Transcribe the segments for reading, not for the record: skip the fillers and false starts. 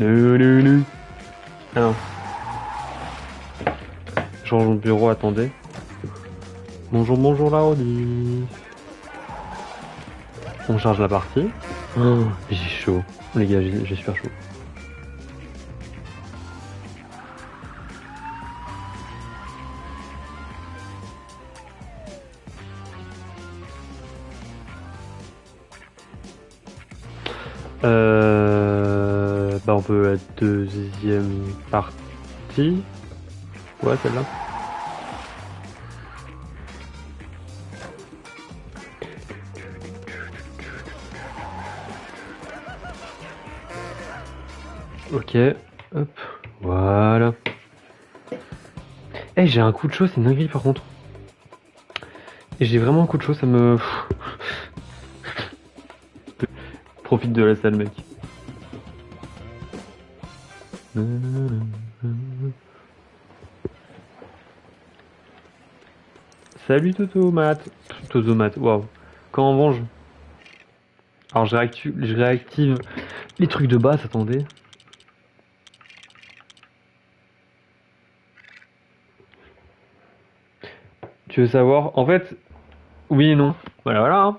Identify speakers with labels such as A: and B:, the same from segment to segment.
A: Non. Ah non. Change de bureau, attendez. Bonjour, bonjour la Audi. On charge la partie. Oh, j'ai chaud. Les gars, j'ai super chaud. Bah on peut la deuxième partie. Ouais, celle-là. Ok, hop, voilà. Eh, j'ai un coup de chaud, c'est une dinguerie par contre. Et j'ai vraiment un coup de chaud, ça me... Profite de la salle, mec. Salut Totomate. Totomate, waouh. Quand on mange. Alors je réactive les trucs de base, attendez. Tu veux savoir? En fait, oui et non. Voilà, voilà. Hein.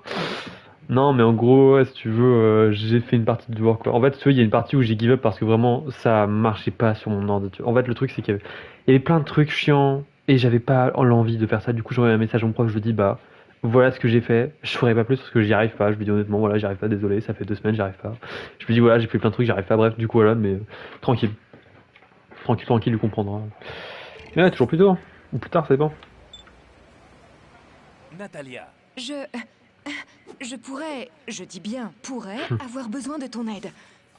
A: Non, mais en gros, ouais, si tu veux, j'ai fait une partie de devoir quoi. En fait, tu vois, il y a une partie où j'ai give up parce que vraiment, ça marchait pas sur mon ordi. En fait, le truc, c'est qu'il y avait plein de trucs chiants et j'avais pas l'envie de faire ça. Du coup, j'envoie un message à mon prof, je lui dis, bah, voilà ce que j'ai fait. Je ferai pas plus parce que j'y arrive pas. Je lui dis honnêtement, voilà, j'y arrive pas, désolé, ça fait 2 semaines, j'y arrive pas. Je lui dis, voilà, j'ai fait plein de trucs, j'y arrive pas. Bref, du coup, voilà, mais tranquille. Tranquille, tranquille, il comprendra. Mais ouais, toujours plus tôt. Hein. Ou plus tard, c'est bon.
B: Natalia.
C: Je pourrais, je dis bien pourrais, avoir besoin de ton aide.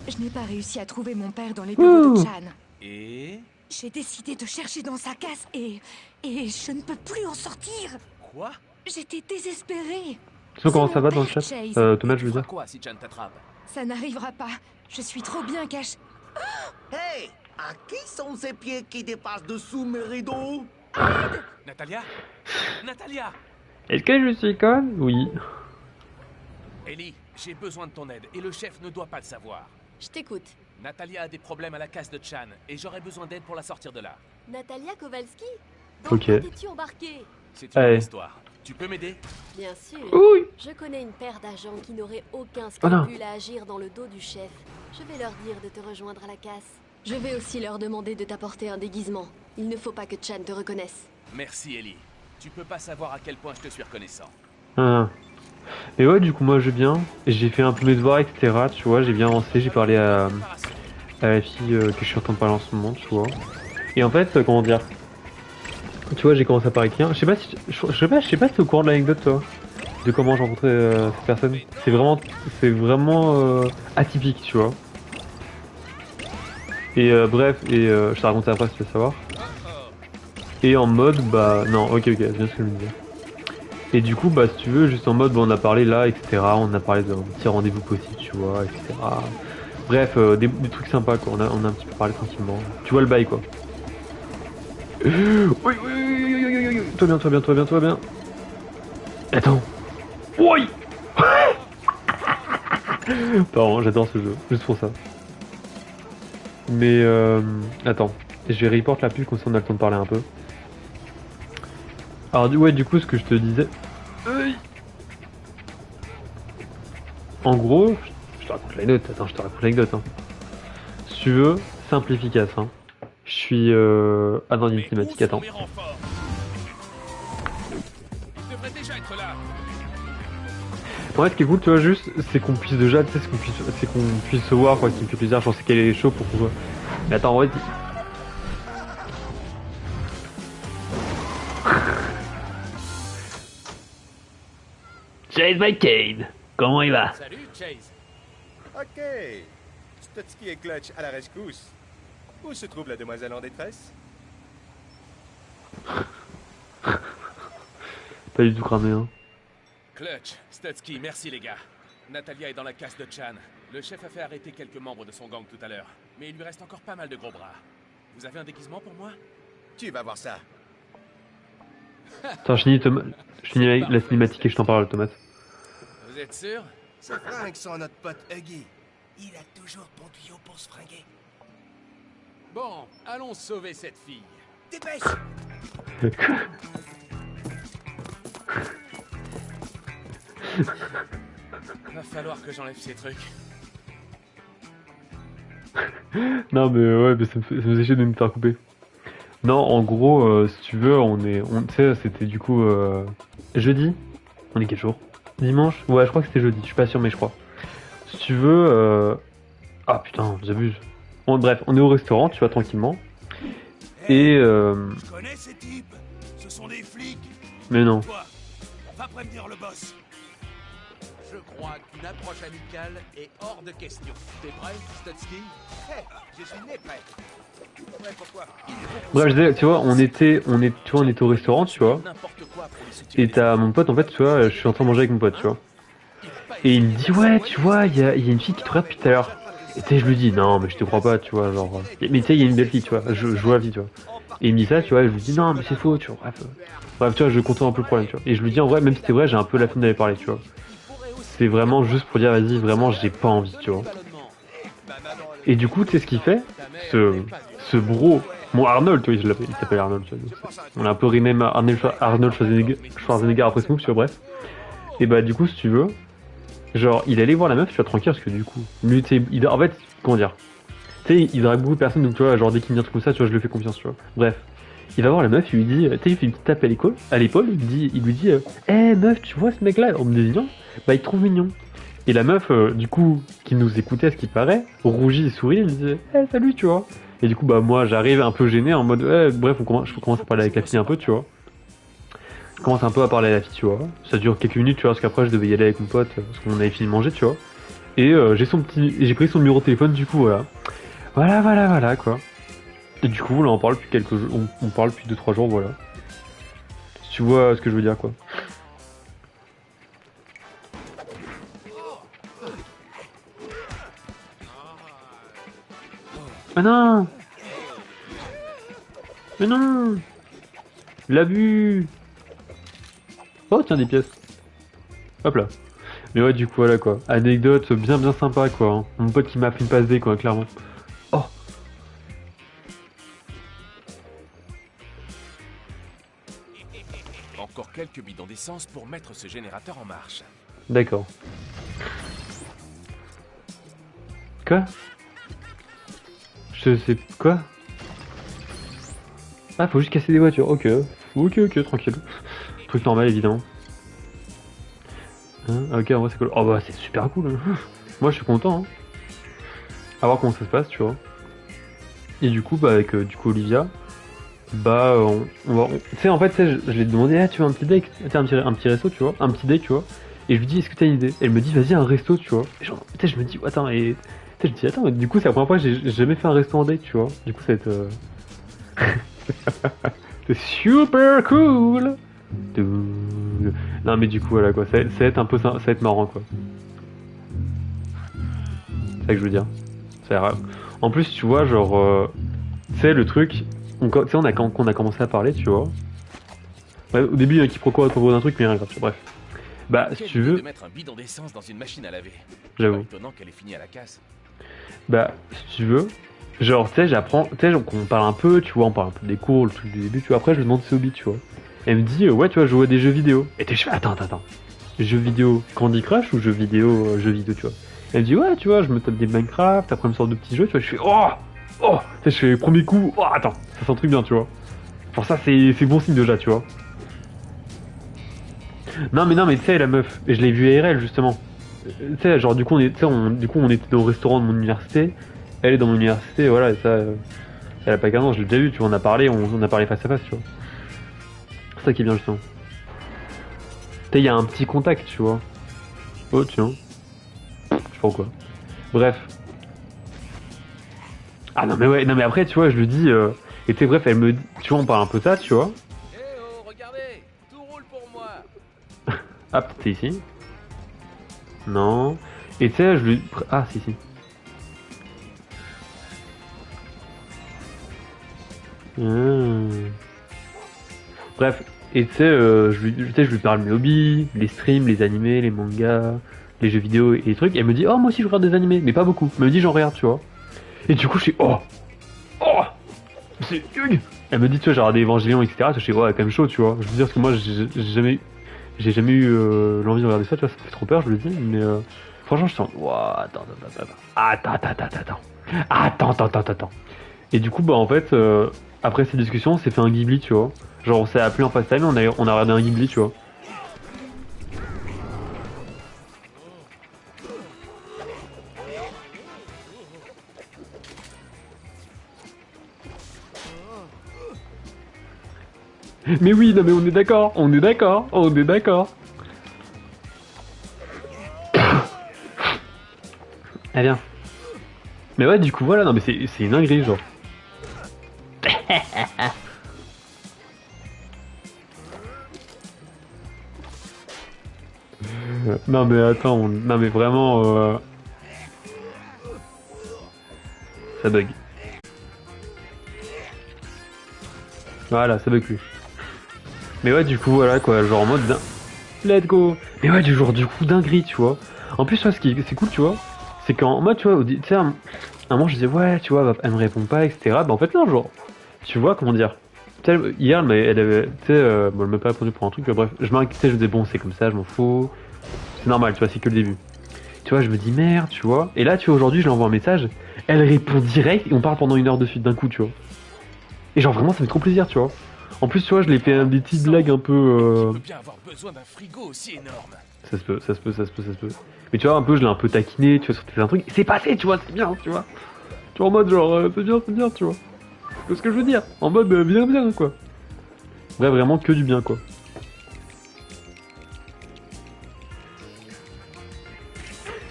C: Je n'ai pas réussi à trouver mon père dans les bureaux de Chan.
B: Et...
C: J'ai décidé de chercher dans sa caisse et je ne peux plus en sortir.
B: Quoi?
C: J'étais désespérée.
A: Sinon, comment
C: C'est
A: ça
C: mon
A: va dans le
C: père,
A: chat
C: Chase.
A: Thomas, je veux
B: Tu feras
A: dire.
B: quoi si Chan t'attrape?
C: Ça n'arrivera pas. Je suis trop bien cachée.
D: Hey, à qui sont ces pieds qui dépassent dessous mes rideaux?
B: Natalia? Natalia!
A: Est-ce que je suis conne? Oui.
B: Ellie, j'ai besoin de ton aide et le chef ne doit pas le savoir.
E: Je t'écoute.
B: Natalia a des problèmes à la case de Chan et j'aurais besoin d'aide pour la sortir de là.
E: Natalia Kowalski? Dans
A: Ok.
E: quoi t'es-tu embarqué?
B: C'est une
A: Allez.
B: autre histoire. Tu peux m'aider?
E: Bien sûr.
A: Oui.
E: Je connais une paire d'agents qui n'auraient aucun
A: Oh non.
E: scrupule à agir dans le dos du chef. Je vais leur dire de te rejoindre à la casse. Je vais aussi leur demander de t'apporter un déguisement. Il ne faut pas que Chan te reconnaisse.
B: Merci Ellie. Tu peux pas savoir à quel point je te suis reconnaissant.
A: Ah. Et ouais, du coup, moi, je viens. J'ai fait un peu mes devoirs, etc. Tu vois, j'ai bien avancé. J'ai parlé à la fille que je suis en train de parler en ce moment, tu vois. Et en fait, comment dire. Tu vois, j'ai commencé à parler avec quelqu'un. Je sais pas si je sais pas si t'es au courant de l'anecdote, toi. De comment j'ai rencontré cette personne. C'est vraiment atypique, tu vois. Et bref, je te raconte après si tu veux savoir. Et en mode, bah, non, ok, c'est bien ce que je me disais. Et du coup, bah, si tu veux, juste en mode, bah, on a parlé là, etc. On a parlé d'un petit rendez-vous possible, tu vois, etc. Bref, des trucs sympas, quoi. On a un petit peu parlé tranquillement. Tu vois le bail, quoi. Oui, oui, oui, oui, oui, oui, oui. Toi bien, toi bien, toi bien, toi bien. Attends. Oui. Pardon, j'adore ce jeu, juste pour ça. Mais attends, je vais report la pub comme ça on a le temps de parler un peu. Alors ouais, du coup, ce que je te disais. En gros, je te raconte l'anecdote. Attends, je te raconte l'anecdote. Hein. Si tu veux, simple et efficace. Hein. Je suis dans une cinématique. Attends.
B: Mes renforts? Ils devraient déjà être là.
A: Ouais, ce qui est cool, tu vois, juste, c'est qu'on puisse déjà, tu sais, c'est qu'on puisse se voir, quoi, qui me fait plaisir. Je sais qu'elle est chaud pour qu'on voit. Mais attends, en vrai. Chase by Cade, comment il va?
B: Salut Chase.
F: Ok. Stotsky et Clutch à la rescousse. Où se trouve la demoiselle en détresse?
A: Pas du tout cramé, hein.
B: Clutch, Stutsky, merci les gars. Natalia est dans la casse de Chan. Le chef a fait arrêter quelques membres de son gang tout à l'heure. Mais il lui reste encore pas mal de gros bras. Vous avez un déguisement pour moi?
F: Tu vas voir ça.
A: Attends, je finis avec la cinématique et je t'en parle, Thomas.
B: Vous êtes sûr?
F: Ces fringues sont notre pote Huggy.
D: Il a toujours bon tuyau pour se fringuer.
B: Bon, allons sauver cette fille.
D: Dépêche!
B: Va falloir que j'enlève ces trucs.
A: Non mais ouais, mais ça me faisait chier de me faire couper. Non, en gros, si tu veux, tu sais, c'était du coup jeudi. On est quel jour? Dimanche? Ouais, je crois que c'était jeudi. Je suis pas sûr, mais je crois. Si tu veux, ah putain, j'abuse. Bon, bref, on est au restaurant, tu vois, tranquillement. Et
D: Je connais ces types. Ce sont des flics.
A: mais non.
D: Toi, va prévenir le boss.
B: Je crois qu'une approche amicale est hors de question. T'es prêt, Stutsky?
D: Hé, je suis né prêt. Ouais, pourquoi?
A: Bref, je disais, tu vois, on était au restaurant, tu vois.
B: N'importe quoi pour les soutiens.
A: Et t'as mon pote, en fait, tu vois, je suis en train de manger avec mon pote, tu vois. Et il me dit, ouais, tu vois, il y a une fille qui te regarde depuis tout à l'heure. Et tu sais, je lui dis, non, mais je te crois pas, tu vois, genre. Mais tu sais, il y a une belle fille, tu vois, je vois la fille, tu vois. Et il me dit ça, tu vois, et je lui dis, non, mais c'est faux, tu vois, bref, tu vois, je contourne un peu le problème, tu vois. Et je lui dis, en vrai, même si c'était vrai, j'ai un peu la flemme d'aller parler, tu vois. C'est vraiment juste pour dire, vas-y, vraiment, j'ai pas envie, tu vois. Et du coup, tu sais ce qu'il fait? Ce bro, mon Arnold, tu vois, il s'appelle Arnold, tu vois. On a un peu rename Arnold Schwarzenegger après ce move, tu vois, bref. Et bah, du coup, si tu veux, genre, il allait voir la meuf, tu vois, tranquille, parce que du coup, lui, tu sais, en fait, comment dire? Tu sais, il drague beaucoup de personnes, donc tu vois, genre, dès qu'il me dit un truc comme ça, tu vois, je lui fais confiance, tu vois. Bref. Il va voir la meuf, il lui dit, tu sais, il fait une petite tape à l'épaule, il lui dit, meuf, tu vois ce mec-là, en me désignant, bah, il te trouve mignon. Et la meuf, du coup, qui nous écoutait, à ce qui paraît, rougit et sourit, elle me dit, salut, tu vois. Et du coup, bah, moi, j'arrive un peu gêné, en mode, bref, je commence à parler avec la fille un peu, tu vois. Je commence un peu à parler à la fille, tu vois. Ça dure quelques minutes, tu vois, parce qu'après, je devais y aller avec mon pote, parce qu'on avait fini de manger, tu vois. Et j'ai pris son numéro de téléphone, du coup, voilà. Voilà, quoi. Et du coup, là, on parle depuis quelques jours, on parle depuis 2-3 jours, voilà. Si tu vois ce que je veux dire, quoi. Ah non! Mais non! L'abus! Oh, tiens, des pièces. Hop là. Mais ouais, du coup, voilà, quoi. Anecdote bien sympa, quoi. Hein. Mon pote qui m'a fait une passe D, quoi, clairement. Oh!
B: Encore quelques bidons d'essence pour mettre ce générateur en marche.
A: D'accord. Quoi? Je sais... Quoi? Ah, faut juste casser des voitures, ok. Ok, tranquille. Truc normal, évidemment. Hein, ok, en vrai, c'est cool. Oh bah, c'est super cool. Hein. Moi, je suis content. Hein. À voir comment ça se passe, tu vois. Et du coup, bah, avec du coup Olivia, bah, on va... Tu sais, en fait, je l'ai demandé, ah, tu veux un petit date? Un petit resto, tu vois. Un petit date, tu vois. Et je lui dis, est-ce que t'as une idée? Elle me dit, vas-y, un resto, tu vois. Et genre, tu sais, je me dis, attends, et... Tu sais, je dis, attends, du coup, c'est la première fois que j'ai jamais fait un resto en date, tu vois. Du coup, ça va être... c'est super cool! Non, mais du coup, voilà, quoi. Ça va être un peu... Ça va être marrant, quoi. C'est ça que je veux dire. Ça a l'air... En plus, tu vois, genre... tu sais, le truc... Tu sais, quand on a commencé à parler, tu vois. Ouais, au début, il y a un quiproquo à propos d'un truc, mais rien grave, bref. Bah, si tu veux...
B: de mettre un bidon d'essence dans une machine à laver.
A: J'avoue.
B: Étonnant qu'elle ait fini à la casse.
A: Bah, si tu veux... Genre, tu sais, j'apprends... Tu sais, on parle un peu, tu vois, on parle un peu des cours, le truc du début, tu vois. Après, je lui demande si c'est hobby, tu vois. Elle me dit, ouais, tu vois, je joue à des jeux vidéo. Et je fais, attends. Jeux vidéo Candy Crush ou jeux vidéo, tu vois. Elle me dit, ouais, tu vois, je me tape des Minecraft, après, elle me sort de petits jeux, tu vois. Je fais, oh, tu sais, je fais premier coup, oh, attends, ça sent un truc bien, tu vois. Pour ça, c'est bon signe déjà, tu vois. Non, mais tu sais, la meuf, je l'ai vue ARL, justement. Tu sais, genre, du coup, on était au restaurant de mon université. Elle est dans mon université, voilà, et ça, elle a pas 15 ans, je l'ai déjà vu, tu vois, on a parlé face à face, tu vois. C'est ça qui est bien, justement. Tu sais, il y a un petit contact, tu vois. Oh, tiens. Je sais pas pourquoi. Bref. Ah non, mais après, tu vois, je lui dis, et tu sais, bref, elle me dit, tu vois, on parle un peu de ça, tu vois.
B: Eh oh, regardez, tout roule pour moi.
A: Ah, peut-être c'est ici. Non. Et tu sais, je lui... Ah, si. Bref, et tu sais, je lui parle de mes hobbies, les streams, les animés, les mangas, les jeux vidéo et les trucs. Et elle me dit, oh, moi aussi je regarde des animés, mais pas beaucoup. Elle me dit, j'en regarde, tu vois. Et du coup, je suis, oh, c'est dingue. Elle me dit, tu vois, j'ai regardé Evangelion, etc. Je suis, ouais, quand même chaud, tu vois. Je veux dire, parce que moi, j'ai jamais eu l'envie de regarder ça, tu vois, ça me fait trop peur, je le dis, mais franchement, je sens, ouah, attends. Et du coup, bah, en fait, après cette discussion, on s'est fait un Ghibli, tu vois. Genre, on s'est appelé en FaceTime, on a regardé un Ghibli, tu vois. Mais oui, non mais on est d'accord. Eh bien. Mais ouais, du coup, voilà, non mais c'est une dinguerie, genre. Non mais attends, non mais vraiment, ça bug. Voilà, ça bug plus. Mais ouais, du coup, voilà quoi, genre en mode let's go. Mais ouais, du coup, dinguerie, tu vois. En plus, ouais, c'est cool, tu vois, c'est qu'en mode, tu vois, tu sais, à un moment, je disais, ouais, tu vois, elle me répond pas, etc. Bah, en fait, non, genre, tu vois, comment dire. Tu sais, hier, elle avait, tu sais, bon, elle m'a pas répondu pour un truc, mais bref, je m'inquiétais, je me disais, bon, c'est comme ça, je m'en fous. C'est normal, tu vois, c'est que le début. Tu vois, je me dis, merde, tu vois. Et là, tu vois, aujourd'hui, je lui envoie un message, elle répond direct, et on parle pendant 1 heure de suite d'un coup, tu vois. Et genre, vraiment, ça fait trop plaisir, tu vois. En plus, tu vois, je l'ai fait des petites blagues un peu.
B: Je peux bien avoir besoin d'un frigo aussi énorme.
A: Ça se peut. Mais tu vois, un peu, je l'ai un peu taquiné, tu vois, sur un truc. C'est passé, tu vois, c'est bien, tu vois. Tu vois, en mode, genre, c'est bien, tu vois. C'est ce que je veux dire. En mode, bien, quoi. Ouais, vraiment que du bien, quoi.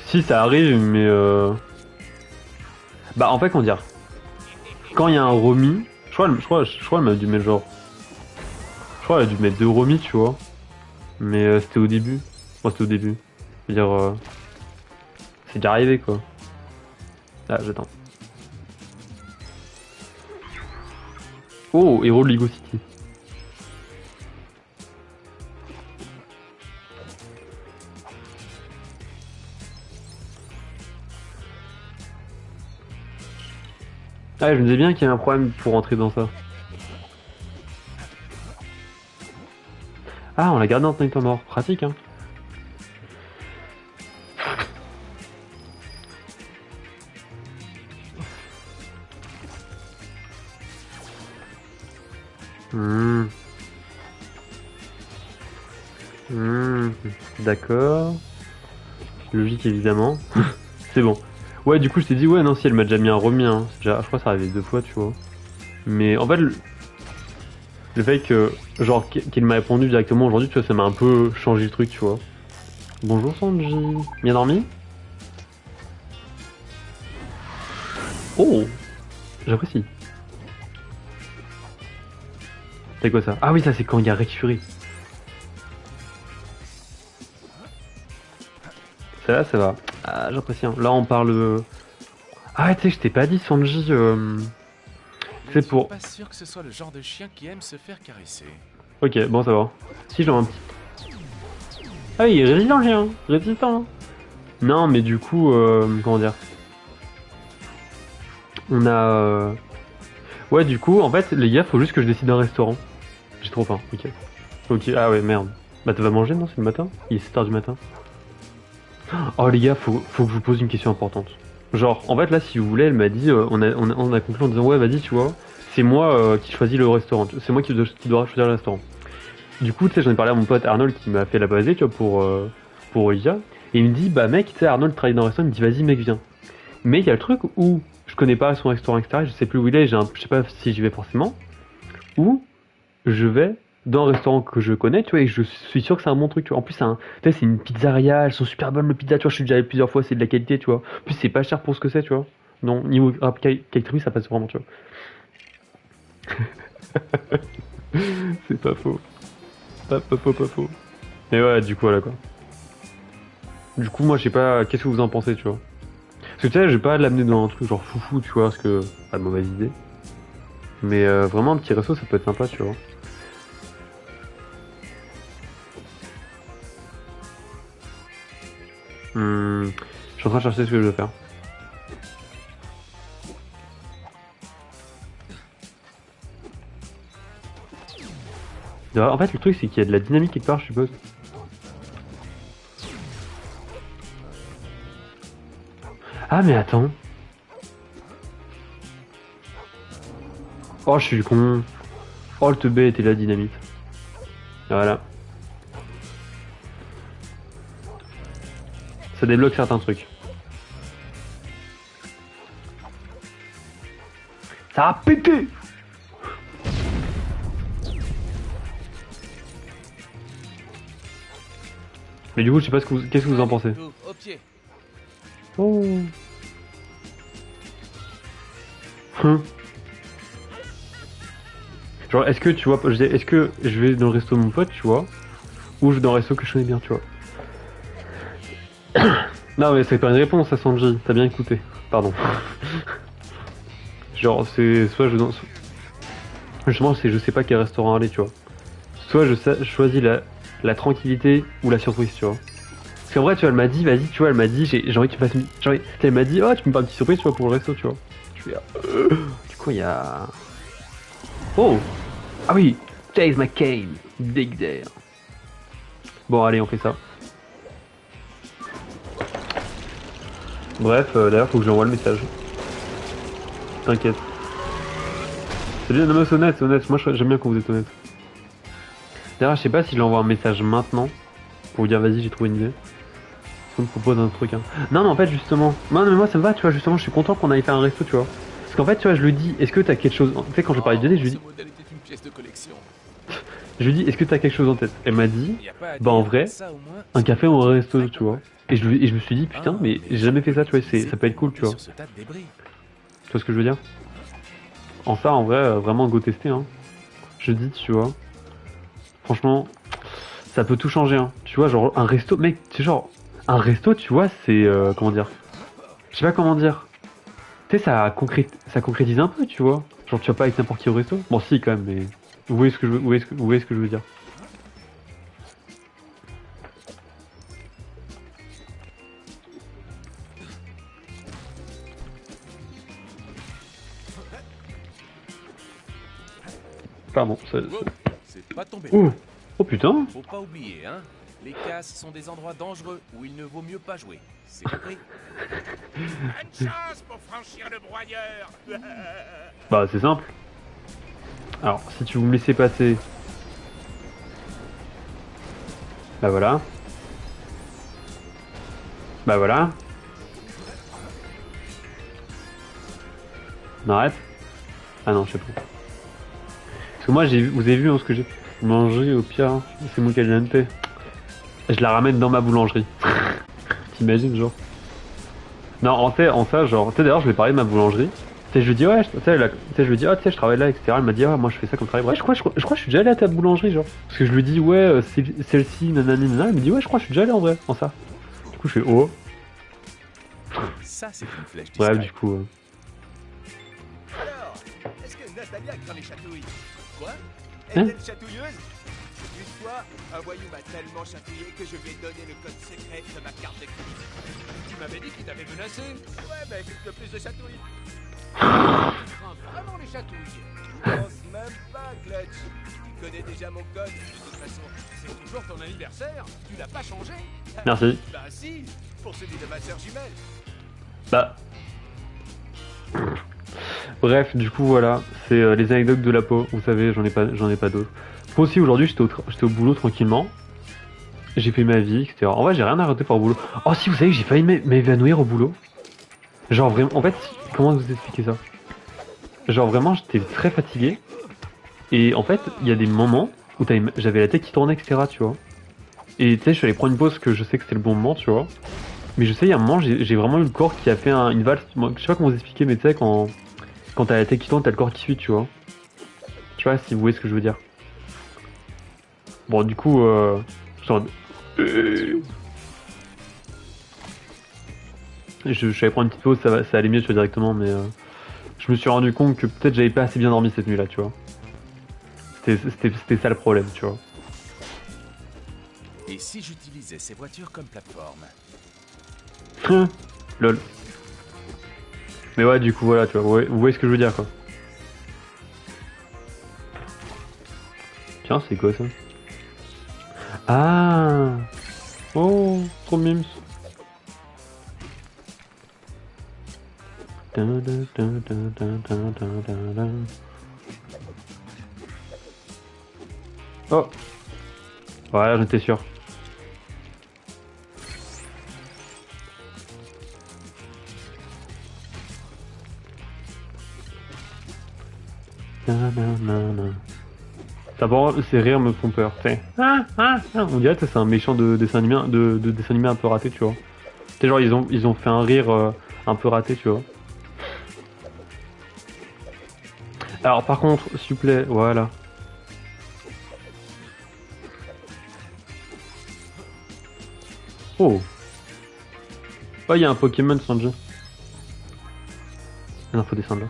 A: Si, ça arrive, mais bah, en fait, comment dire. Quand il y a un remis, je crois, elle m'a dû mettre genre. Je crois qu'elle a dû mettre 2 remis, tu vois. Mais c'était au début. Moi, c'était au début. Je veux dire, c'est déjà arrivé, quoi. Ah, j'attends. Oh, héros de Lego City. Ah, je me disais bien qu'il y avait un problème pour rentrer dans ça. Ah, on l'a gardé en temps mort. Pratique, hein. D'accord. Logique, évidemment. C'est bon. Ouais, du coup, je t'ai dit, ouais, non, si elle m'a déjà mis un remis, hein. Déjà, je crois que ça arrivait 2 fois, tu vois. Mais en fait, le fait que, genre, qu'il m'a répondu directement aujourd'hui, tu vois, ça m'a un peu changé le truc, tu vois. Bonjour Sanji. Bien dormi? Oh, j'apprécie. C'est quoi ça? Ah oui, ça c'est quand il y a Rick Fury. Ça va. Ah, j'apprécie. Là, on parle. Ah, tu sais, je t'ai pas dit, Sanji. C'est pour.
B: Je suis pas sûr que ce soit le genre de chien qui aime se faire caresser.
A: Ok, bon, ça va. Si, j'en ai un petit. Ah, il est résistant, le chien. Résistant. Non, mais du coup, comment dire? On a. Ouais, du coup, en fait, les gars, faut juste que je décide d'un restaurant. J'ai trop faim. Ok. Ok, ah ouais, merde. Bah, tu vas manger, non? C'est le matin? Il est 7h du matin. Oh les gars, faut que je vous pose une question importante. Genre, en fait là, si vous voulez, elle m'a dit, on a conclu en disant ouais, vas-y, tu vois, c'est moi qui choisis le restaurant. C'est moi qui dois choisir le restaurant. Du coup, tu sais, j'en ai parlé à mon pote Arnold qui m'a fait la basée, tu vois, pour Olivia. Et il me dit, bah mec, tu sais, Arnold travaille dans un restaurant, il me dit, vas-y mec, viens. Mais il y a le truc où je connais pas son restaurant, etc. Je sais plus où il est, je sais pas si j'y vais forcément. Ou je vais dans un restaurant que je connais, tu vois, et je suis sûr que c'est un bon truc, tu vois. En plus, c'est une pizzeria, elles sont super bonnes, le pizza, tu vois, je suis déjà allé plusieurs fois, c'est de la qualité, tu vois. En plus, c'est pas cher pour ce que c'est, tu vois. Non, niveau qualité, ça passe vraiment, tu vois. C'est pas faux. Pas faux. Et ouais, du coup, voilà, quoi. Du coup, moi, je sais pas, qu'est-ce que vous en pensez, tu vois. Parce que tu sais, je vais pas l'amener dans un truc genre foufou, tu vois, parce que, pas de mauvaise idée. Mais vraiment, un petit resto, ça peut être sympa, tu vois. Je suis en train de chercher ce que je veux faire. En fait, le truc, c'est qu'il y a de la dynamique quelque part, je suppose. Ah, mais attends. Oh, je suis con. Oh, le teubé était la dynamite. Voilà. Ça débloque certains trucs. Ça a pété! Mais du coup, je sais pas qu'est-ce que vous en pensez.
B: Au pied.
A: Oh. Hum. Genre, est-ce que tu vois, est-ce que je vais dans le resto de mon pote, tu vois, ou je vais dans le resto que je connais bien, tu vois. Non, mais c'est pas une réponse à Sanji, t'as bien écouté. Pardon. Genre, c'est soit je dans. Justement, c'est je sais pas quel restaurant aller, tu vois. Soit je choisis la tranquillité ou la surprise, tu vois. Parce qu'en vrai, tu vois, elle m'a dit, vas-y, tu vois, elle m'a dit, j'ai envie que tu fasses. Elle m'a dit, oh, tu me fais une petite surprise, tu vois, pour le resto, tu vois. Je fais, du coup, il y a. Oh! Ah oui! Chase McCain! Big there. Bon, allez, on fait ça. Bref, d'ailleurs, faut que je lui envoie le message. T'inquiète. Salut, non, mais c'est honnête, c'est honnête. Moi, j'aime bien quand vous êtes honnête. D'ailleurs, je sais pas si je lui envoie un message maintenant pour vous dire, vas-y, j'ai trouvé une idée. Si on me propose un truc, hein. Non, mais en fait, justement. Non, mais moi, ça me va, tu vois, justement, je suis content qu'on aille faire un resto, tu vois. Parce qu'en fait, tu vois, je lui dis, est-ce que t'as quelque chose. Tu sais, quand je parlais de idée, je lui dis.
B: Ce modèle était une pièce de collection.
A: Je lui dis, est-ce que t'as quelque chose en tête? Elle m'a dit,
B: Y a pas à
A: bah en
B: dire,
A: vrai,
B: ça, au moins,
A: un café ou un resto,
B: très
A: tu vois.
B: cool.
A: Et je me suis dit, putain, mais j'ai jamais fait ça, tu vois, ça peut être cool, tu vois.
B: Sur ce tas de débris.
A: Tu vois ce que je veux dire? En ça, en vrai, vraiment go tester, hein. Je dis, tu vois. Franchement, ça peut tout changer, hein. Tu vois, genre, un resto, mec, c'est genre, un resto, tu vois, c'est, comment dire? Je sais pas comment dire. Tu sais, ça concrétise un peu, tu vois. Genre, tu vas pas avec n'importe qui au resto. Bon, si, quand même, mais. Vous voyez ce que vous voyez ce que je veux dire. Pardon, ça.
B: C'est pas tombé.
A: Oh! Oh putain!
B: Faut pas oublier, hein. Les casses sont des endroits dangereux où il ne vaut mieux pas jouer. C'est compris?
D: Bonne chance pour franchir le broyeur.
A: Bah, c'est simple. Alors, si tu vous me laissez passer. Bah voilà. Bah voilà. On arrête? Ah non, je sais pas. Parce que moi, vous avez vu hein, ce que j'ai mangé au pire, hein. C'est mon caliente. Je la ramène dans ma boulangerie. T'imagines, genre? Non, en ça, genre, tu sais, d'ailleurs, je lui ai parlé de ma boulangerie. Tu sais, je lui dis, ouais, tu sais, je lui dis, ah, tu sais, je travaille là, etc. Elle m'a dit, ah, moi, je fais ça comme travail. Ouais, je crois que je suis déjà allé à ta boulangerie, genre. Parce que je lui dis, ouais, celle-ci, nanani, nanana. Elle me dit, ouais, je crois que je suis déjà allé en vrai, en ça. Du coup, je fais, oh.
B: Ça, c'est une flèche
A: Bref,
B: discrète.
A: du coup.
F: Alors, est-ce que Nathalie a cramé chatouille? Quoi?
A: Hein?
F: Est-elle chatouilleuse? Une fois, un voyou m'a tellement chatouillé que je lui ai donné le code secret de ma carte de crédit.
B: Tu m'avais dit qu'il t'avait menacé.
F: Ouais, bah écoute, le plus de chatouilles.
B: Tu crains vraiment les chatouilles.
F: Je pense même pas, Clutch. Tu connais déjà mon code, de toute façon.
B: C'est toujours ton anniversaire. Tu l'as pas changé.
A: Merci.
F: Bah si, pour celui de ma sœur jumelle.
A: Bah. Bref, du coup, voilà. C'est les anecdotes de la peau. Vous savez, j'en ai pas d'autres. Moi aussi, aujourd'hui, j'étais au boulot tranquillement. J'ai fait ma vie, etc. En vrai, j'ai rien à rater par au boulot. Oh, si, vous savez que j'ai failli m'évanouir au boulot. Genre, vraiment, en fait, comment vous expliquer ça? Genre, vraiment, j'étais très fatigué. Et en fait, il y a des moments où j'avais la tête qui tournait, etc., tu vois. Et tu sais, je suis allé prendre une pause parce que je sais que c'était le bon moment, tu vois. Mais je sais, il y a un moment, j'ai vraiment eu le corps qui a fait une valse. Moi, je sais pas comment vous expliquer, mais tu sais, quand t'as la tête qui tourne, t'as le corps qui suit, tu vois. Je sais pas si vous voyez ce que je veux dire. Bon, du coup, je suis allé prendre une petite pause, ça allait mieux, tu vois, directement, mais je me suis rendu compte que peut-être j'avais pas assez bien dormi cette nuit-là, tu vois. C'était ça le problème, tu vois.
B: Et si j'utilisais ces voitures comme plateforme?
A: Lol. Mais ouais, du coup, voilà, tu vois, vous voyez ce que je veux dire, quoi. Tiens, c'est quoi ça? Ah! Oh, trop mimes. Oh! Voilà, j'étais sûr. D'abord, ces rires me font peur, tu sais. On dirait que c'est un méchant de dessin animé, de dessin animé un peu raté, tu vois. Tu sais, genre, ils ont fait un rire un peu raté, tu vois. Alors, par contre, s'il vous plaît, voilà. Oh! Oh, il y a un Pokémon, Sanji. Ah non, faut descendre là.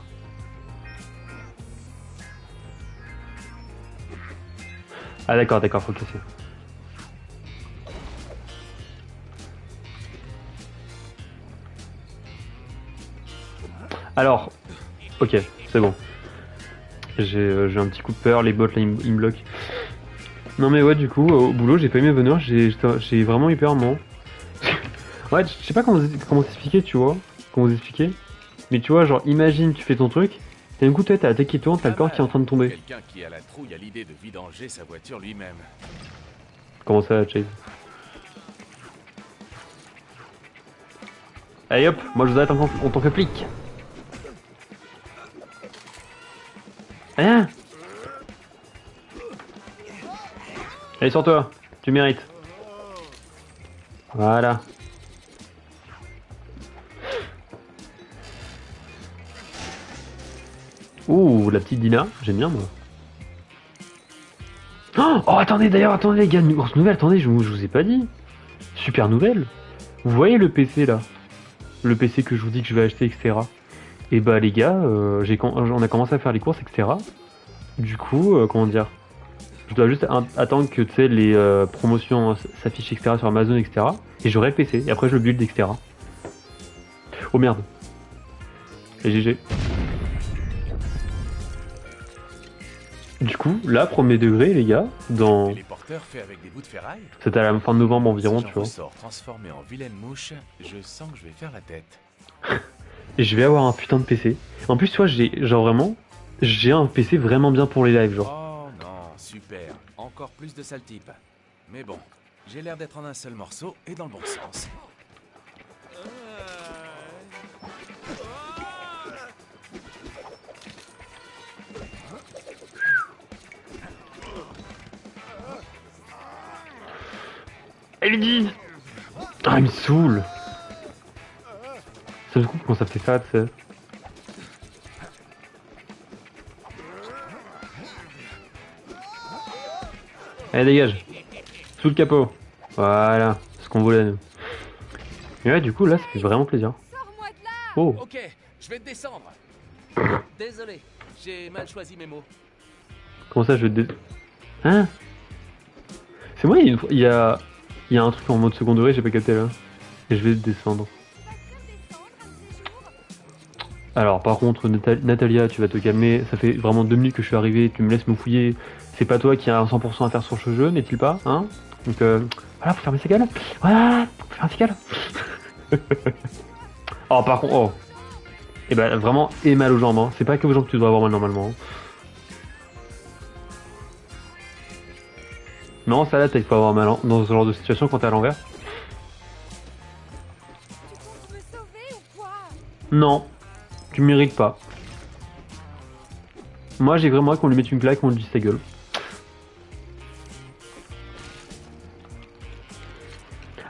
A: Ah d'accord, faut casser. Alors, ok, c'est bon. J'ai un petit coup de peur, les bots là ils me bloquent. Non mais ouais, du coup, au boulot j'ai pas eu mes bonheurs, j'ai vraiment eu peur moi. Ouais, je sais pas comment t'expliquer, tu vois, comment vous expliquer. Mais tu vois, genre imagine tu fais ton truc, et d'un coup t'as la tête qui tourne, t'as le corps qui est en train de tomber.
B: Quelqu'un qui a la trouille à l'idée de vidanger sa voiture lui-même.
A: Comment ça, Chase? Allez hop, moi je vous arrête en tant que flic. Hein? Allez, sur toi, tu mérites. Voilà. Ouh, la petite Dina, j'aime bien moi. Oh, attendez, d'ailleurs, attendez les gars, une grosse nouvelle, attendez, je vous ai pas dit. Super nouvelle. Vous voyez le PC là? Le PC que je vous dis que je vais acheter, etc. Et bah les gars, on a commencé à faire les courses, etc. Du coup, comment dire? Je dois juste attendre que tu sais les promotions s'affichent, etc. sur Amazon, etc. Et j'aurai le PC, et après je le build, etc. Oh merde. Et GG. Du coup, là, premier degré, les gars, dans...
B: Les porteurs faits avec des bouts de ferraille.
A: C'était à la fin de novembre environ,
B: si
A: tu vois.
B: Sort transformé en vilaine mouche, je sens que je vais faire la tête.
A: Et je vais avoir un putain de PC. En plus, tu vois, j'ai un PC vraiment bien pour les lives, genre.
B: Oh non, super. Encore plus de sale type. Mais bon, j'ai l'air d'être en un seul morceau et dans le bon sens.
A: Elle dit. Ah, il me saoule. Ça me coupe quand ça fait ça, tu sais. Allez, dégage. Sous le capot. Voilà, ce qu'on voulait, nous. Et ouais, du coup, là, ça fait vraiment plaisir. Oh.
B: Ok, je vais te descendre. Désolé, j'ai mal choisi mes mots.
A: Comment ça, je vais te... Hein? C'est moi, il y a un truc en mode second degré, j'ai pas capté, là. Et je vais descendre. Alors, par contre, Natalia, tu vas te calmer. Ça fait vraiment 2 minutes que je suis arrivé, tu me laisses me fouiller. C'est pas toi qui a 100% à faire sur ce jeu, n'est-il pas, hein? Donc, voilà, faut fermer ses gueules. Voilà, faut fermer ses gueules. Oh, par contre, oh. Et bah, vraiment, et mal aux jambes, hein. C'est pas que aux jambes que tu dois avoir mal normalement. Hein. Non, ça là, t'as pas avoir mal hein, dans ce genre de situation quand t'es à l'envers. Non, tu mérites pas. Moi, j'ai vraiment qu'on lui mette une claque, qu'on lui dise sa gueule.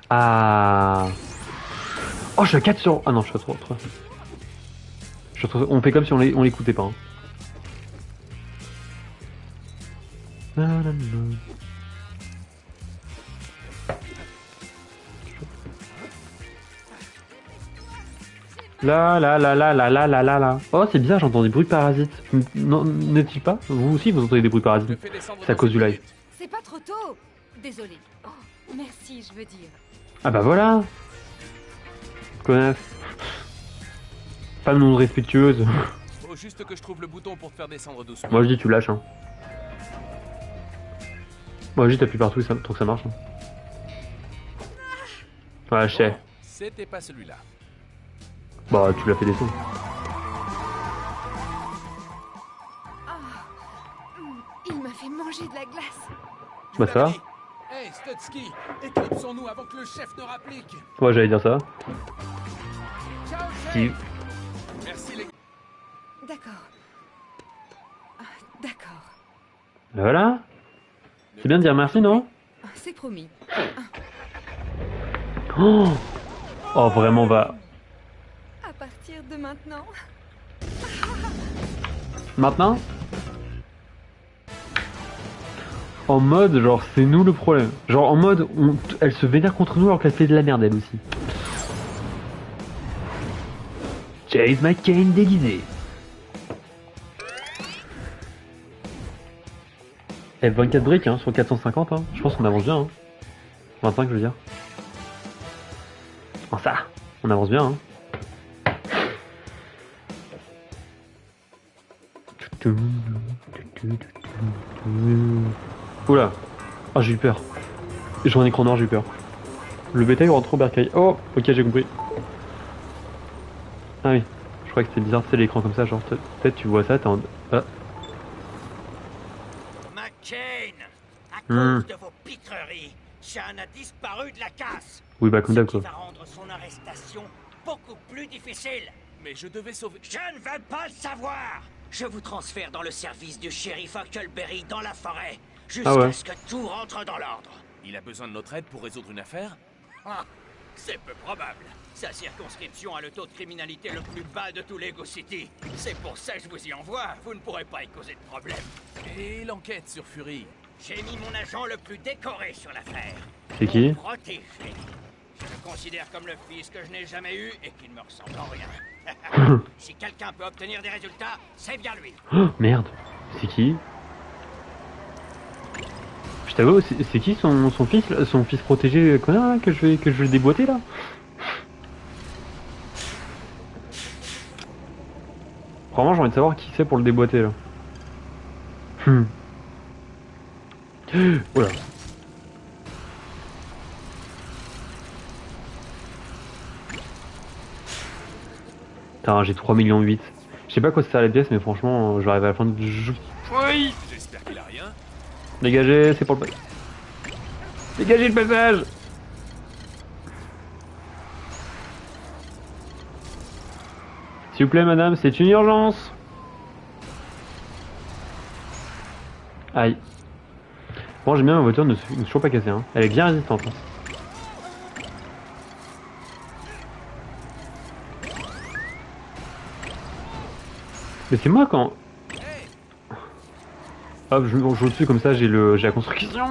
A: Ah. Oh, je suis à 4 sur... Ah non, je suis à 3. On fait comme si on l'écoutait pas. Hein. Là. Oh, c'est bizarre, j'entends des bruits parasites. Non, n'est-il pas? Vous aussi, vous entendez des bruits parasites. C'est à cause du live.
C: C'est pas trop tôt. Désolée. Oh, merci, je veux dire.
A: Ah bah voilà. Connasse. Femme non respectueuse.
B: Faut juste que je trouve le bouton pour te faire descendre doucement.
A: Moi je dis tu lâches hein. Moi je dis t'appuies partout tant que ça marche. Hein. Ouais je sais.
B: C'était pas celui-là.
A: Bah tu l'as fait descendre.
C: Il m'a fait manger de la glace.
A: Bah ça va.
B: Hey, Stutsky, éclipsons-nous avant que le chef ne rapplique.
A: Ouais j'allais dire ça.
B: Ciao, chef.
A: Si.
B: Merci les gars.
C: D'accord. Ah, d'accord.
A: Voilà. C'est bien de dire merci non?
C: C'est promis.
A: Oh, oh vraiment va.
C: À partir de maintenant.
A: Maintenant? En mode genre c'est nous le problème. Genre en mode elle se vénère contre nous alors qu'elle fait de la merde elle aussi. Chase McCain déguisé. F24 briques hein, sur 450 hein. Je pense qu'on avance bien hein. 25 je veux dire. Oh ça, on avance bien hein. Oula. Ah j'ai eu peur. J'ai un écran noir, j'ai eu peur. Le bétail rentre au bercail. Oh, ok j'ai compris. Ah oui. Je crois que c'était bizarre, c'est l'écran comme ça, genre peut-être tu vois ça, t'es en... Ah.
D: McCain, à
A: Hmm.
D: cause de vos pitreries, Chan a disparu de la casse.
A: Oui bah comme
D: Ce
A: d'hab
D: qui
A: quoi.
D: va rendre son arrestation beaucoup plus difficile.
B: Mais je devais sauver...
D: Je ne veux pas le savoir. Je vous transfère dans le service du shérif Huckleberry dans la forêt, jusqu'à
A: Ah ouais.
D: ce que tout rentre dans l'ordre.
B: Il a besoin de notre aide pour résoudre une affaire?
D: Ah, c'est peu probable. Sa circonscription a le taux de criminalité le plus bas de tout Lego City. C'est pour ça que je vous y envoie. Vous ne pourrez pas y causer de problème.
B: Et l'enquête sur Fury?
D: J'ai mis mon agent le plus décoré sur l'affaire.
A: C'est qui?
D: Mon protégé. Je le considère comme le fils que je n'ai jamais eu et qui ne me ressemble en rien. Si quelqu'un peut obtenir des résultats, c'est bien lui.
A: Oh, merde. C'est qui? Je t'avoue, c'est qui son fils protégé connard là, que je vais déboîter là? Vraiment j'ai envie de savoir qui c'est pour le déboîter là. Oula. Putain, j'ai 3,8 millions. Je sais pas quoi ça sert la pièce, mais franchement, je vais arriver à la fin du jeu. Oui.
B: J'espère qu'il a rien.
A: Dégagez, c'est pour le passage. Dégagez le passage. S'il vous plaît, madame, c'est une urgence. Aïe. Bon, j'aime bien ma voiture, ne s'est toujours pas cassée. Hein. Elle est bien résistante. Hein. Mais c'est moi quand... Hop, je joue dessus comme ça, j'ai la construction.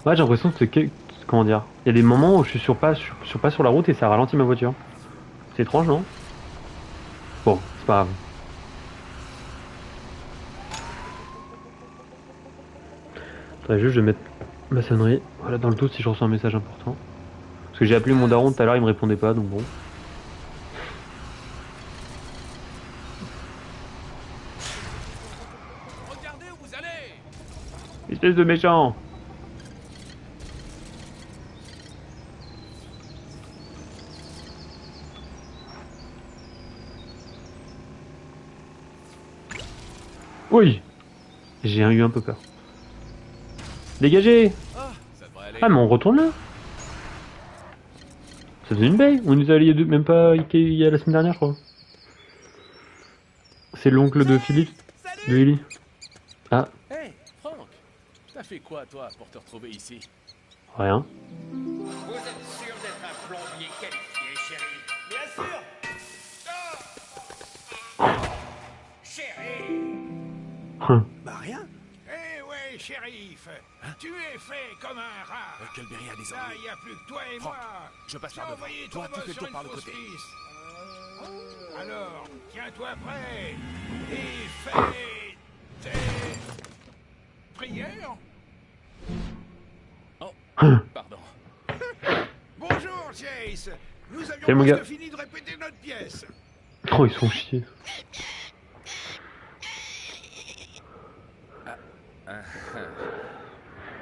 A: Ouais, j'ai l'impression que c'est... Comment dire? Il y a des moments où je suis pas sur la route et ça ralentit ma voiture. C'est étrange, non? Bon, c'est pas grave. Faudrait juste je vais mettre ma sonnerie. Voilà, dans le doute si je reçois un message important. Parce que j'ai appelé mon daron tout à l'heure, il me répondait pas, donc bon.
B: Regardez où vous allez!
A: Espèce de méchant! Oui! J'ai eu un peu peur. Dégagez!
B: Ah, ça devrait aller.
A: Ah mais on retourne là? Ça faisait une baie? On nous a alliés même pas il y a la semaine dernière je crois. C'est l'oncle de Philippe, de Ellie. Ah,
B: Hey, Franck! T'as fait quoi, toi, pour te retrouver ici?
A: rien.
D: Vous êtes sûr d'être un plombier qualifié, chéri? Bien sûr. Chéri.
F: Bah rien. Eh ouais, shérif. Tu es fait comme un rat.
B: Huckleberry a des
F: Là,
B: ennuis.
F: il n'y a plus que toi et
B: Franck,
F: moi.
B: je passe
F: J'ai
B: par devant.
F: envoyé
B: Toi,
F: ton
B: tu fais
F: boss
B: le
F: sur
B: tour
F: une
B: par le
F: fausse
B: côté.
F: piste. Alors, tiens-toi prêt. Et fais tes prières.
B: Oh,
G: Alors, Chase, nous
A: Salut,
G: avions
A: mon gars.
G: presque fini de répéter notre pièce.
A: Oh, ils sont chiés.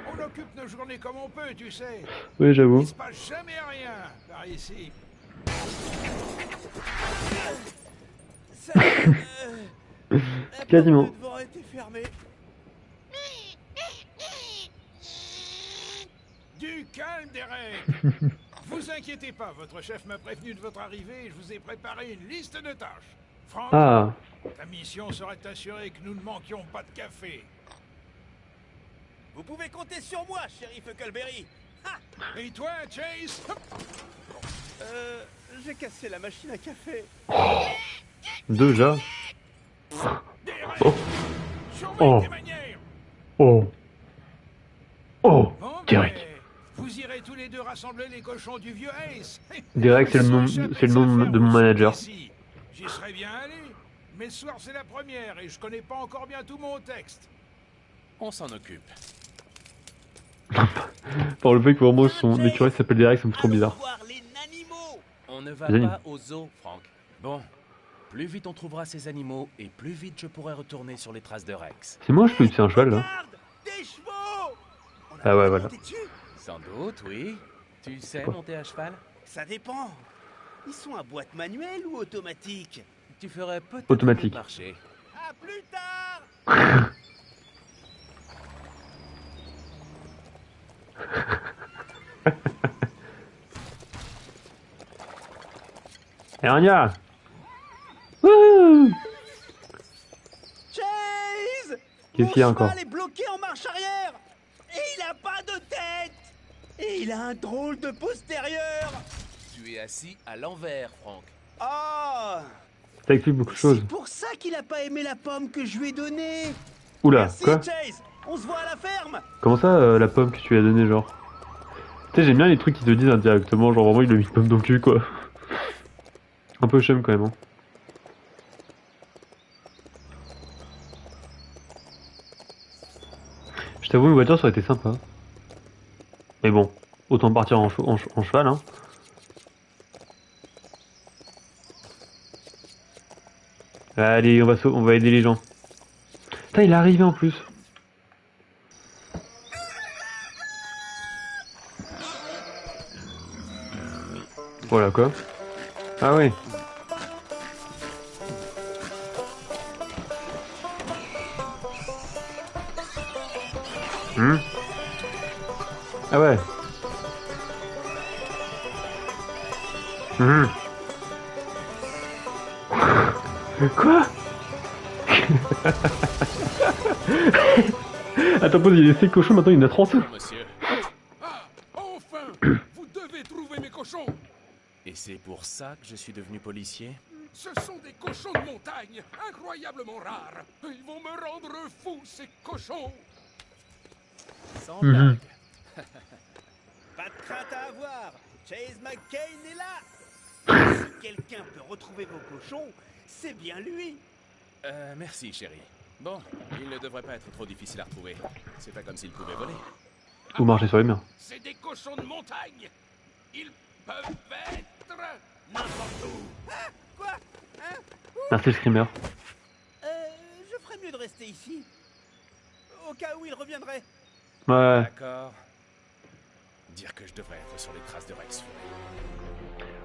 G: On occupe nos journées comme on peut, tu sais.
A: Oui, j'avoue.
G: Il se passe jamais rien par ici.
A: Quasiment.
G: devant était fermée. Du calme, Derek. Vous inquiétez pas, votre chef m'a prévenu de votre arrivée et je vous ai préparé une liste de tâches. Frank,
A: Ah,
G: ta mission sera de t'assurer que nous ne manquions pas de café.
D: Vous pouvez compter sur moi, shérif Huckleberry.
G: Et toi, Chase?
D: J'ai cassé la machine à café.
A: déjà.
G: Derek,
A: Oh.
G: surveille
A: Oh.
G: tes manières.
A: Oh. Oh.
G: Bon,
A: Derek.
G: ben, vous irez tous les deux rassembler les cochons du vieux Ace.
A: Derek, c'est le nom de mon manager.
G: J'y serais bien allé, mais ce soir c'est la première et je connais pas encore bien tout mon texte.
B: On s'en occupe.
A: Par le fait que vraiment son écureuil s'appelle Derek, ça me fait trop bizarre.
D: Voir les animaux.
B: On ne va
A: Les animaux.
B: pas au zoo, Frank. Bon, plus vite on trouvera ces animaux, et plus vite je pourrai retourner sur les traces de Rex.
A: C'est moi, je peux utiliser un cheval là.
D: Regarde, des chevaux. On a
A: Ah ouais,
D: pas
A: voilà.
D: monté dessus.
B: Sans doute, oui. Tu sais monter à cheval?
D: Ça dépend. Ils sont à boîte manuelle ou automatique?
B: Tu ferais peut-être
A: Automatique.
B: mieux de marcher.
D: À plus tard.
A: Ernia. Wouh.
D: Chase.
A: Qu'est-ce qu'il y a
D: Mon
A: encore?
D: cheval est bloqué en marche arrière. Et il a pas de tête. Et il a un drôle de postérieur.
B: Tu es assis à l'envers, Frank.
D: Oh.
A: Ça explique beaucoup de choses.
D: C'est pour ça qu'il a pas aimé la pomme que je lui ai donnée.
A: Oula,
D: Merci,
A: quoi?
D: Chase. On se voit à la ferme.
A: Comment ça, la pomme que tu lui as donnée, genre? Tu sais, j'aime bien les trucs qui te disent indirectement, genre vraiment il a mis une pomme dans le cul, quoi. Un peu chum quand même, hein. Je t'avoue, une voiture ça aurait été sympa. Mais bon, autant partir en cheval, hein. Allez, on va aider les gens. Putain, il est arrivé en plus. Voilà quoi. Ah ouais. Ah ouais. Quoi? Attends, pause, il est 5 cochons, maintenant il y en a 30.
B: Monsieur.
G: Ah, enfin, vous devez trouver mes cochons.
B: Et c'est pour ça que je suis devenu policier?
G: Ce sont des cochons de montagne, incroyablement rares. Ils vont me rendre fou, ces cochons.
B: Sans blague.
D: Pas de crainte à avoir. Chase McCain est là. Si quelqu'un peut retrouver vos cochons, c'est bien lui.
B: Merci, chérie. Bon, il ne devrait pas être trop difficile à retrouver. C'est pas comme s'il pouvait voler.
A: Ou marcher sur les murs.
G: C'est des cochons de montagne. Ils peuvent être n'importe où.
D: Ah, quoi? Hein?
A: Merci le screamer.
D: Je ferais mieux de rester ici. Au cas où il reviendrait.
A: Ouais.
B: D'accord. Dire que je devrais être sur les traces de Rex.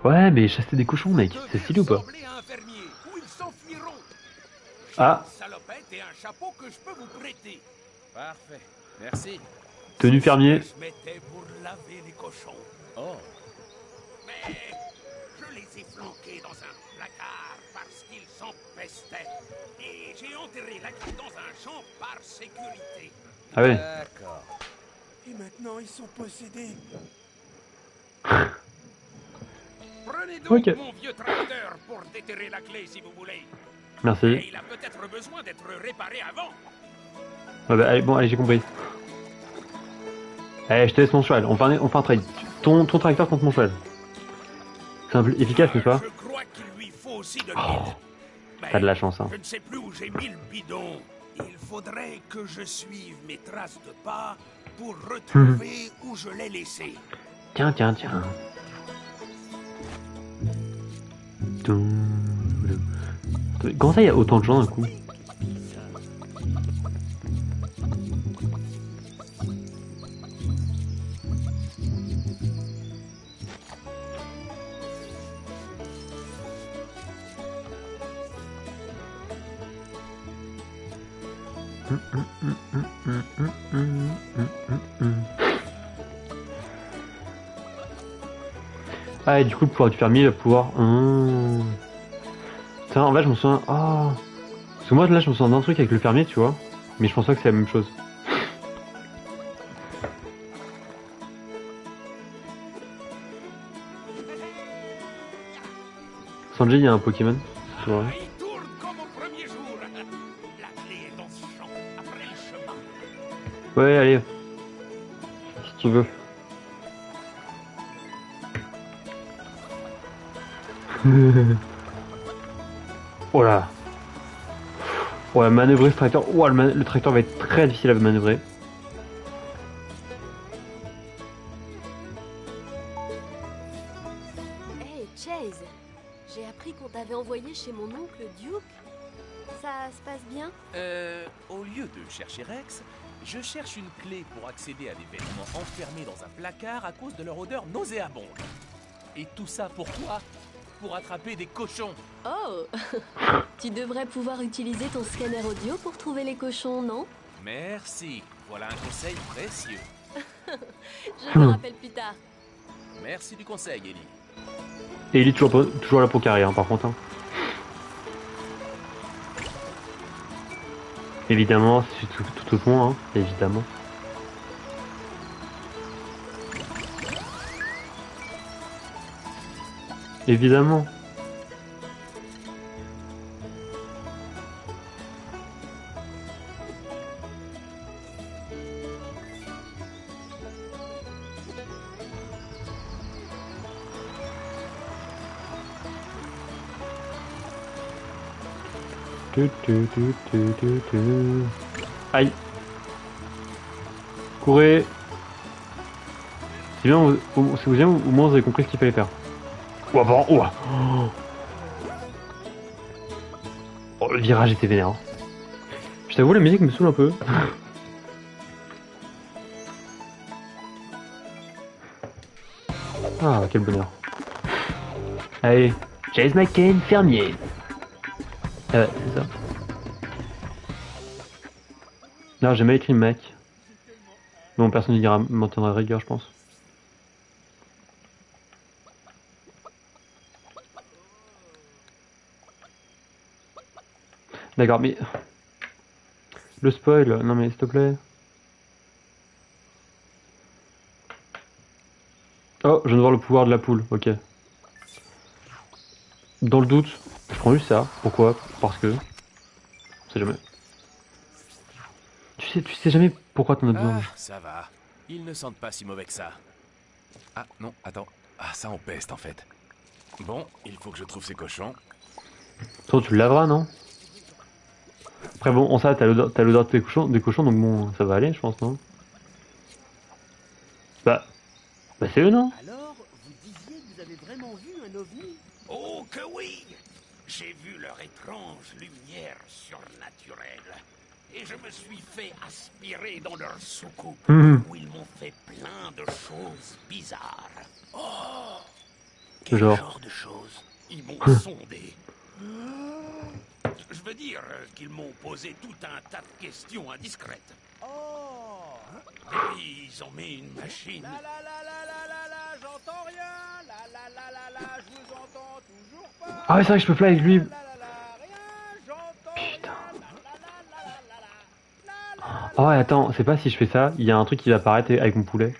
A: Ouais, mais chasser des cochons, mec, c'est stylé ou pas?
G: Ressembler à un fermier, ou ils s'enfuiront.
A: Ah,
G: Une salopette et un chapeau que je peux vous prêter.
B: Parfait. Merci.
A: tenue fermier.
G: Je mettais pour laver les cochons.
B: Oh.
G: Mais je les ai flanqués dans un placard parce qu'ils s'empestaient. Et j'ai enterré la clé dans un champ par sécurité.
A: Ah ouais.
B: D'accord.
D: Et maintenant, ils sont possédés.
G: Prenez donc
A: Ok.
G: mon vieux tracteur pour déterrer la clé si vous voulez.
A: Merci.
G: Et il a peut-être besoin d'être réparé avant.
A: Ouais, bah, allez, bon, allez, j'ai compris. Allez, je te laisse mon cheval, on fait un trade. Ton tracteur contre mon cheval. Simple, efficace, n'est-ce pas?
G: Je crois qu'il lui faut aussi de
A: Oh,
G: l'huile. Mais
A: t'as de la chance, hein.
G: je ne sais plus où j'ai mis le bidon. Il faudrait que je suive mes traces de pas pour retrouver où je l'ai laissé.
A: Tiens, tiens, tiens. Comment ça, il y a autant de gens d'un coup? Ah, et du coup, le pouvoir du fermier va pouvoir. Putain, en fait, je me souviens. Ah. Parce que moi, là, je me souviens d'un truc avec le fermier, tu vois. Mais je pense pas que c'est la même chose. Sanji, il y a un Pokémon. C'est vrai.
G: Il tourne comme au premier jour. La clé est dans ce champ, après le chemin.
A: Ouais, allez. Si tu veux. Oh là. Ouais, manœuvrer ce tracteur. Oh, le tracteur va être très difficile à manœuvrer.
E: Hey, Chase, j'ai appris qu'on t'avait envoyé chez mon oncle Duke. Ça se passe bien?
B: Au lieu de chercher Rex, je cherche une clé pour accéder à des vêtements enfermés dans un placard à cause de leur odeur nauséabonde. Et tout ça pourquoi? Pour attraper des cochons.
E: Oh Tu devrais pouvoir utiliser ton scanner audio pour trouver les cochons, non?
B: Merci. Voilà un conseil précieux.
E: Je te rappelle plus tard.
B: Merci du conseil, Ellie.
A: Et il est toujours là pour carrière, par contre. Hein. Évidemment, c'est tout au fond, hein, évidemment. Évidemment. Aïe. Courez. C'est bien, c'est bien, au moins vous avez compris ce qu'il fallait faire. Oh, bon, oh. Oh, le virage était vénère. Hein. Je t'avoue, la musique me saoule un peu. Ah, quel bonheur. Allez, Chase McCain, fermier. Ah ouais, c'est ça. Non, j'ai mal écrit Mac. Bon, personne ne m'en tiendra rigueur, je pense. D'accord, mais... Le spoil, non mais s'il te plaît. Oh, je viens de voir le pouvoir de la poule, ok. Dans le doute, je prends juste ça. Pourquoi? Parce que... On sait jamais. Tu sais jamais pourquoi t'en as besoin.
B: Ah, ça va. Ils ne sentent pas si mauvais que ça. Ah, non, attends. Ah, ça en peste, en fait. Bon, il faut que je trouve ces cochons.
A: Toi, tu le laveras, non? Après bon, en ça, t'as l'odeur des cochons, donc bon, ça va aller, je pense, non? Bah c'est eux, non?
H: Alors, vous disiez que vous avez vraiment vu un ovni?
G: Oh que oui! J'ai vu leur étrange lumière surnaturelle. Et je me suis fait aspirer dans leur soucoupe, où ils m'ont fait plein de choses bizarres. Oh! Quel genre de choses? Ils m'ont sondé. Je veux dire qu'ils m'ont posé tout un tas de questions indiscrètes.
H: Oh!
G: Et puis ils ont mis une machine.
H: La, j'entends rien. La, je vous entends toujours pas.
A: Ah ouais, c'est vrai que je peux fly avec lui.
H: Rien, j'entends
A: Putain.
H: rien.
A: Oh ouais, attends, c'est pas si je fais ça, il y a un truc qui va apparaître avec mon poulet.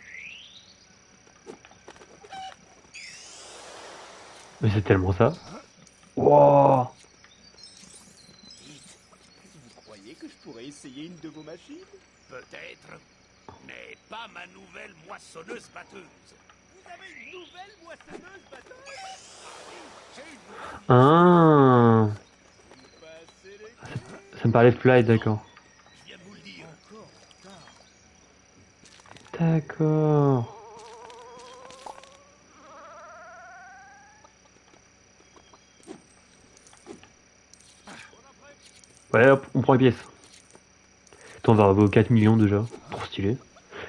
A: Mais c'est tellement ça. Wow.
H: Vous croyez que je pourrais essayer une de vos machines?
G: Peut-être, mais pas ma nouvelle moissonneuse batteuse.
H: Vous avez une nouvelle moissonneuse batteuse?
A: Ah.
H: Passez les...
A: Ça me parlait de fly, d'accord.
G: Je viens de vous le dire.
A: D'accord. Ouais, hop, on prend les pièces. Attends, on va avoir 4 millions déjà. Trop stylé.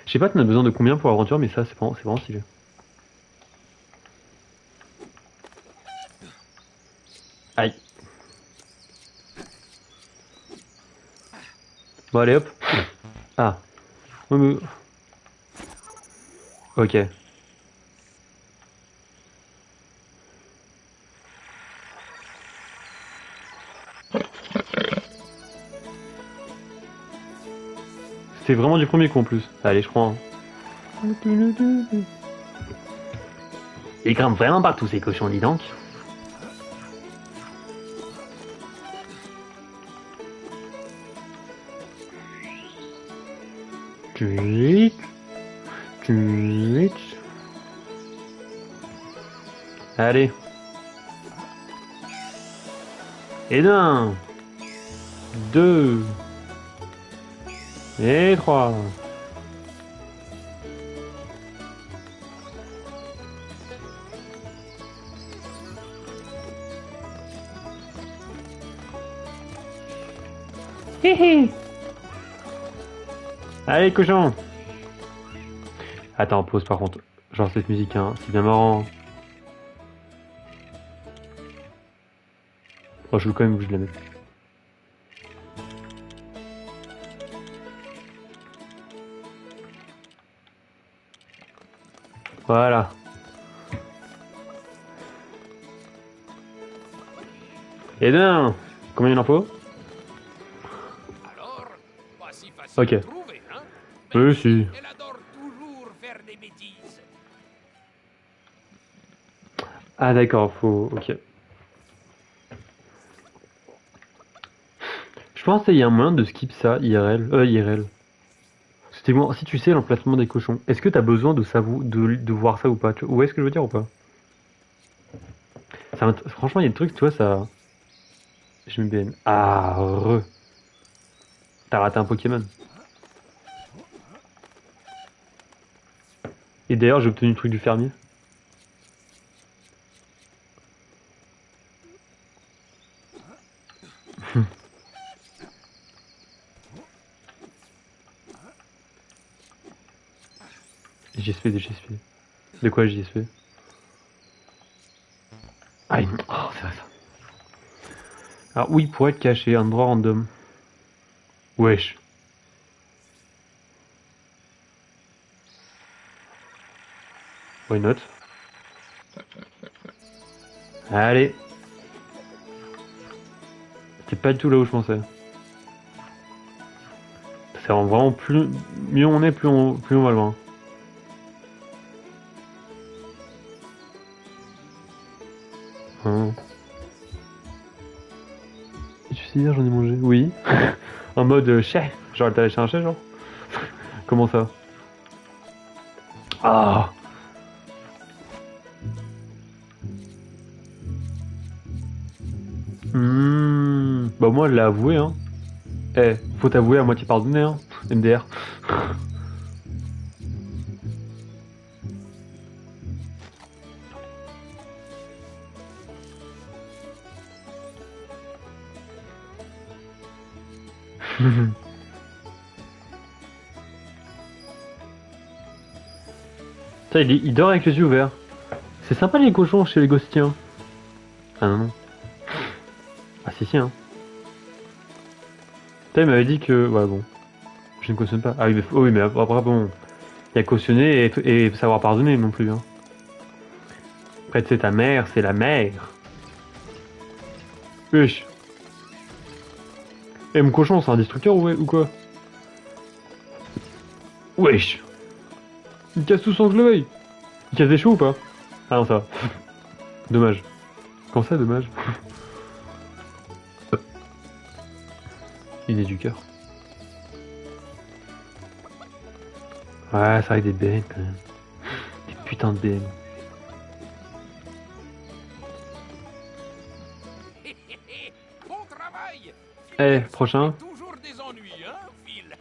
A: Je sais pas, t'en as besoin de combien pour l'aventure, mais ça, c'est vraiment stylé. Aïe. Bon, allez, hop. Ah. Oui, mais... Ok. C'est vraiment du premier coup en plus. Allez, je crois. Hein. Ils grimpent vraiment partout ces cochons, dis donc. Tweet. Tweet. Allez. Et d'un. 2. Et 3. Hihi. Allez, cochon. Attends, pause par contre. Genre cette musique, hein, c'est bien marrant. Oh, je veux quand même que je la mette. Voilà. Et bien, combien il en faut?
B: Alors, pas si facile
A: Ok.
B: de trouver, hein?
A: Oui, si.
B: Elle adore toujours faire des bêtises.
A: Ah d'accord, faut... Ok. Je pense qu'il y a un moyen de skip ça, IRL. IRL. C'était bon, si tu sais l'emplacement des cochons, est-ce que t'as besoin de, de voir ça ou pas? Où est-ce que je veux dire ou pas? Franchement, il y a des trucs, tu vois, ça... Je me BN. Ah, T'as raté un Pokémon. Et d'ailleurs, j'ai obtenu le truc du fermier. JSP des JSP. De quoi JSP? Ah, oh, c'est vrai ça. Alors oui, pour être caché, un endroit random. Wesh. Why not? Allez. C'est pas du tout là où je pensais. C'est vraiment plus... Mieux on est, plus on va loin. Hein. Tu sais hier j'en ai mangé? Oui. En mode chais. Genre t'as acheté un chais genre? Comment ça? Ah. Bah moi je l'ai avoué hein. Eh, faut t'avouer à moitié pardonné hein. MDR. Ça, il dort avec les yeux ouverts. C'est sympa les cochons chez les Ghostiens. Ah non, non. Ah si, si, hein. Putain, il m'avait dit que... Ouais, bon. Je ne cautionne pas. Ah oui, mais, oh, oui, mais après, bon... Il y a cautionner et savoir pardonner non plus, hein. Après, tu sais, ta mère, c'est la mère. Wesh. Eh, mon cochon, c'est un destructeur ou quoi? Wesh. Il casse tout son l'œil. Il casse des choux ou pas? Ah non, ça va. Dommage. Quand ça, dommage. Il est du cœur. Ouais, ça avec des BN quand même. Des putains de BN.
B: Bon travail.
A: Eh, prochain.
B: Toujours des ennuis, hein, Phil?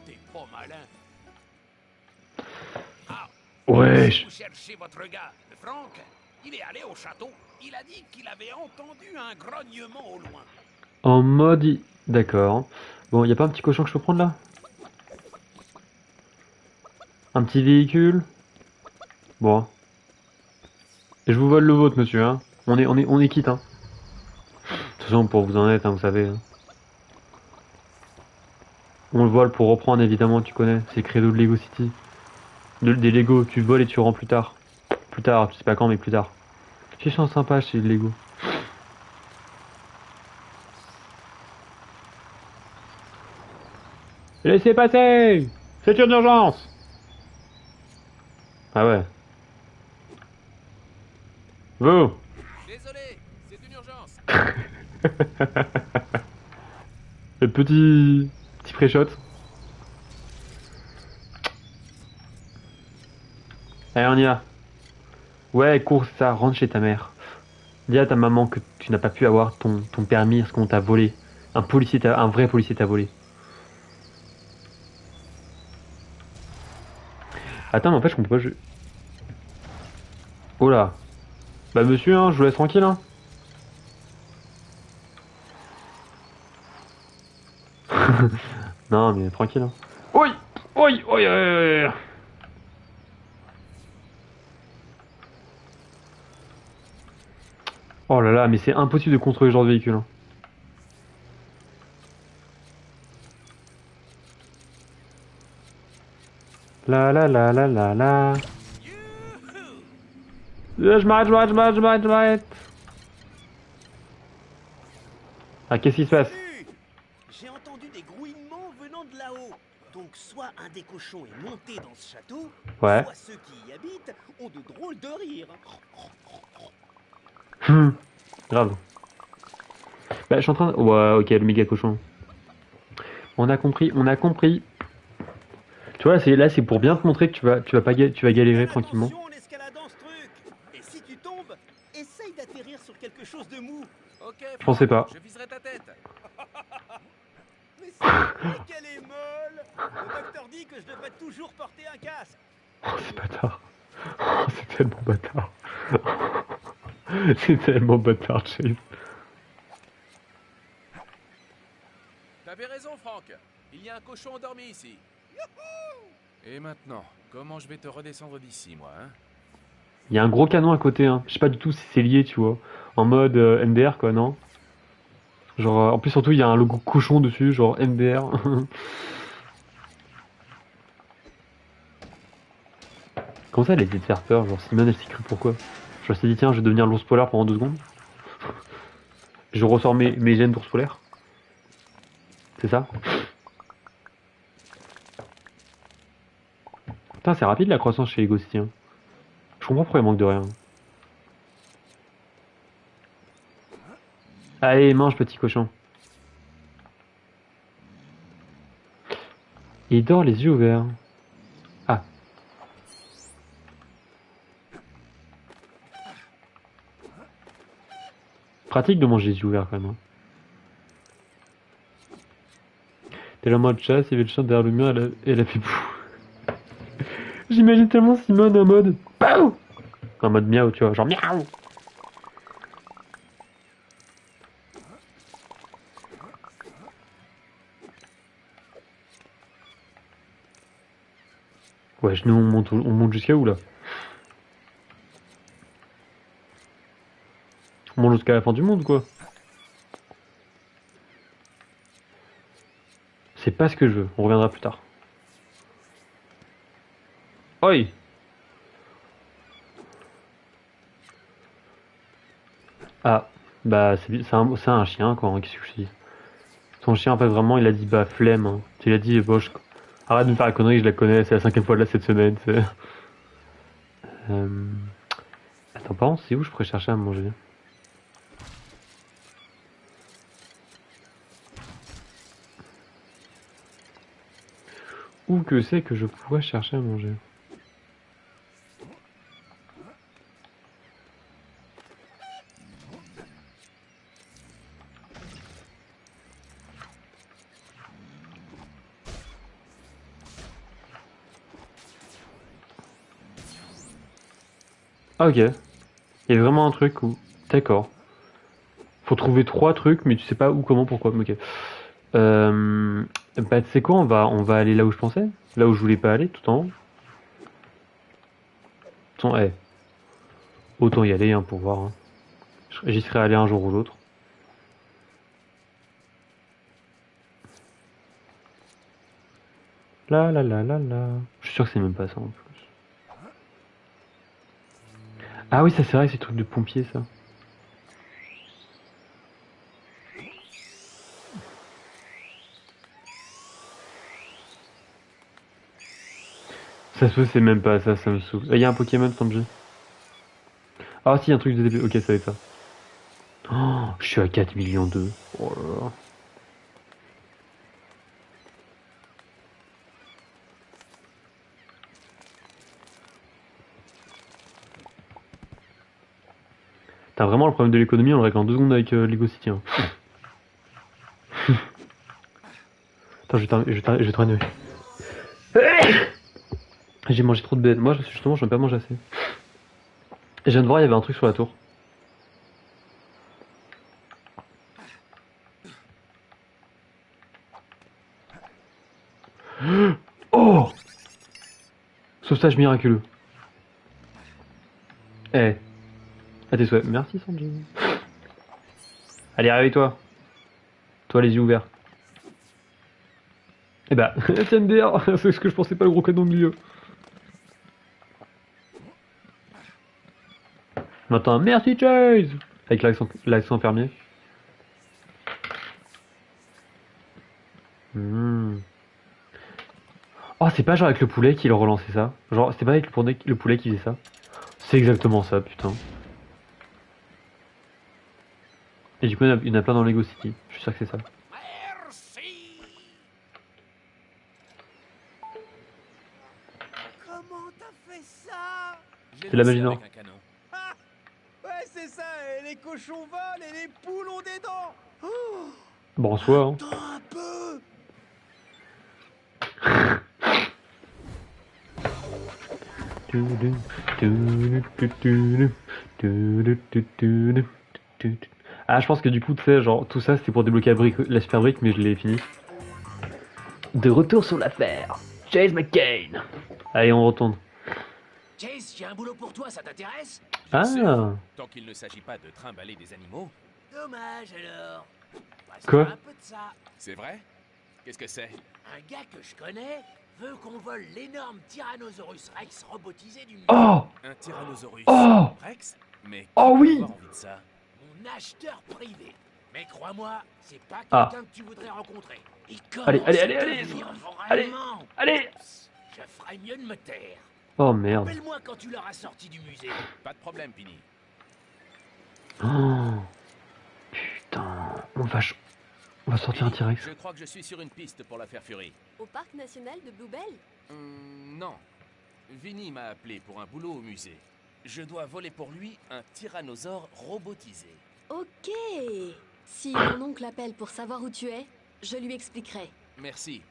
B: T'es pas malin. Ah,
A: Wesh.
B: vous cherchez votre gars, le Franck. Il est allé au château. Il a dit qu'il avait entendu un grognement au loin.
A: En mode... D'accord. Bon, y a pas un petit cochon que je peux prendre là? Un petit véhicule? Bon. Et je vous vole le vôtre, monsieur, hein. On est quitte, hein. De toute façon, pour vous en être, hein, vous savez. Hein. On le vole pour reprendre, évidemment, tu connais. C'est le credo de Lego City. Des Lego, tu voles et tu rends plus tard. Plus tard, tu sais pas quand, mais plus tard. Ils sont sympas chez Lego. Laissez passer! C'est une urgence! Ah ouais. Vous!
B: Désolé, c'est une urgence.
A: Le petit pré-shot. Allez, on y va. Ouais, cours, ça, rentre chez ta mère. Dis à ta maman que tu n'as pas pu avoir ton permis parce qu'on t'a volé. Un vrai policier t'a volé. Attends, mais en fait, je comprends pas. Oh là. Bah, monsieur, hein, je vous laisse tranquille, hein. Non, mais tranquille, hein. Oui! Oui! Oui! Oui. Oh là là, mais c'est impossible de contrôler ce genre de véhicule. Hein. La la la la la la. Je m'arrête. Ah, qu'est-ce qui se passe?
D: Salut! J'ai entendu des grouillements venant de là-haut. Donc soit un des cochons est monté dans ce château,
A: Ouais.
D: soit ceux qui y habitent ont de drôles de rires.
A: Grave. Bah, je suis en train de... Ouais, ok, le méga cochon. On a compris, on a compris. Tu vois, là, c'est pour bien te montrer que tu vas galérer tranquillement.
D: Attention en escaladant ce truc. Et si tu tombes, essaye d'atterrir sur quelque chose de mou.
B: Ok,
A: Je pensais pas.
B: je viserai ta tête.
D: Mais c'est vrai qu'elle est molle. Le docteur dit que je devrais toujours porter un casque.
A: Oh, c'est bâtard. Oh, c'est tellement bâtard. C'est tellement bâtard, Chase.
B: T'avais raison, Franck. Il y a un cochon endormi ici. Et maintenant, comment je vais te redescendre d'ici, moi, hein?
A: Il y a un gros canon à côté, hein. Je sais pas du tout si c'est lié, tu vois. En mode MDR, quoi, non? Genre, en plus, surtout, il y a un logo cochon dessus, genre MDR. Comment ça, elle a été de faire peur? Genre, Simone, elle s'est cru pourquoi? Je me suis dit, tiens, je vais devenir l'ours polaire pendant 2 secondes. Je ressors mes gènes d'ours polaire. C'est ça? Putain, c'est rapide la croissance chez Lego City. Hein. Je comprends pourquoi il manque de rien. Allez, mange, petit cochon. Il dort les yeux ouverts. Ah. Pratique de manger les yeux ouverts quand même. Hein. T'es là en mode chasse, il y avait le chat derrière le mur, elle a fait pouf. J'imagine tellement Simone en mode POU en mode miaou, tu vois, genre miaou. Ouais, nous on monte jusqu'à où là? On monte jusqu'à la fin du monde quoi. C'est pas ce que je veux, on reviendra plus tard. Oi! Ah, bah c'est un chien quoi, hein, qu'est-ce que je dis? Son chien en fait vraiment il a dit bah flemme. Hein. Il a dit bon, arrête de me faire la connerie, je la connais, c'est la 5e fois de là cette semaine. Attends, par contre, c'est où je pourrais chercher à manger? Où que c'est que je pourrais chercher à manger? Ah ok. Il y a vraiment un truc où... D'accord. Faut trouver 3 trucs, mais tu sais pas où, comment, pourquoi. Ok. Bah tu sais quoi, on va aller là où je pensais. Là où je voulais pas aller, tout en haut. Attends, autant y aller hein, pour voir. Hein. J'y serais allé un jour ou l'autre. La la la la la. Je suis sûr que c'est même pas ça en plus. Ah oui, ça c'est vrai, c'est truc de pompier ça. Ça se peut, c'est même pas ça, ça me saoule. Il y a un Pokémon Sanji. Ah si, un truc de début. Ok, ça va être ça. Oh, je suis à 4 millions 2. Oh là là. T'as vraiment le problème de l'économie, on le règle en 2 secondes avec Lego City. Hein. Attends, je vais te rénover. J'ai mangé trop de bêtes. Moi, justement, je n'ai pas mangé assez. Et je viens de voir, il y avait un truc sur la tour. Oh! Sauvetage miraculeux. Eh. À tes souhaits. Merci, Sanji. Allez, réveille-toi. Toi, les yeux ouverts. Eh bah, tiens, MDR, c'est ce que je pensais pas, le gros canon au milieu. Maintenant, merci Chase! Avec l'accent fermier. Oh, c'est pas genre avec le poulet qui le relançait ça. Genre, c'était pas avec le poulet qui faisait ça. C'est exactement ça, putain. Et du coup, il y en a plein dans Lego City. Je suis sûr que c'est ça.
G: Merci.
H: Comment t'as fait ça?
A: C'est la magie nord.
B: Avec un canon.
H: Ah, ouais, c'est ça, et les cochons volent et les poules ont des dents. Oh,
A: Bon, en soi, hein.
H: attends un peu.
A: Ah, je pense que du coup, tu sais, genre, tout ça c'était pour débloquer la super brique, mais je l'ai fini. De retour sur l'affaire, Chase McCain. Allez, on retourne.
D: Chase, j'ai un boulot pour toi, ça t'intéresse?
A: Ah,
B: Tant qu'il ne s'agit pas de trimballer des animaux.
D: Dommage alors. Bah, c'est
A: Quoi?
D: un peu de ça.
B: C'est vrai? Qu'est-ce que c'est?
D: Un gars que je connais veut qu'on vole l'énorme Tyrannosaurus Rex robotisé du musée.
A: oh,
B: Un Tyrannosaurus
A: Oh
B: Rex? Mais
A: Oh
B: qui
A: oui!
B: peut avoir envie de ça?
D: Mon acheteur privé. Mais crois-moi, c'est pas
A: Ah.
D: quelqu'un que tu voudrais rencontrer. Il
A: Allez,
D: commence
A: allez,
D: à
A: allez, allez,
D: devenir
A: allez,
D: vraiment.
A: allez.
D: Je ferais mieux de me taire.
A: Oh merde.
D: Appelle-moi quand tu l'auras sorti du musée.
B: Pas de problème, Pini.
A: Oh, putain, on va sortir un T-Rex.
B: Je crois que je suis sur une piste pour l'affaire Fury.
E: Au parc national de Bluebell?
B: Non. Vinny m'a appelé pour un boulot au musée. Je dois voler pour lui un tyrannosaure robotisé.
E: Ok. Si mon oncle appelle pour savoir où tu es, je lui expliquerai.
B: Merci.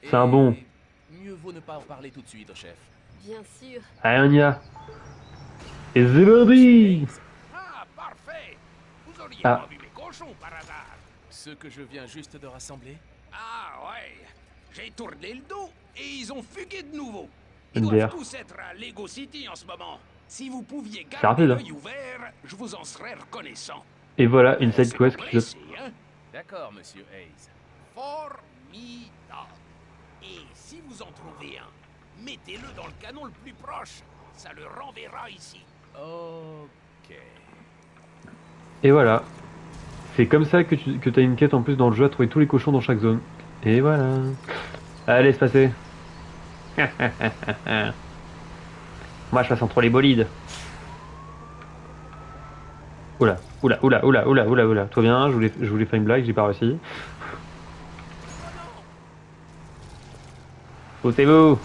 A: C'est un bon.
B: Mieux vaut ne pas en parler tout de suite au chef.
E: Bien sûr.
A: Allez, on y va. Et c'est parti.
G: Ah, parfait. Vous auriez
A: Ah.
G: pas vu mes cochons par hasard?
B: Ceux que je viens juste de rassembler?
G: Ah ouais. J'ai tourné le dos et ils ont fugué de nouveau.
A: Une
G: Ils
A: bière.
G: doivent tous être à Lego City en ce moment. Si vous pouviez
A: C'est
G: garder
A: rapide, hein.
G: l'œil ouvert, je vous en serais reconnaissant.
A: Et voilà, une side
G: C'est
A: quest
G: pas
A: qui
G: pressé, hein?
B: D'accord, monsieur Hayes.
G: Formidable. Et si vous en trouvez un, mettez-le dans le canon le plus proche. Ça le renverra ici.
B: Ok.
A: Et voilà. C'est comme ça que t'as une quête en plus dans le jeu à trouver tous les cochons dans chaque zone. Et voilà. Allez, se passer. Moi, je passe entre les bolides. Oula, oula, oula, oula, oula, oula, oula. Toi bien, je voulais faire une blague, j'ai pas réussi. Poussez-vous.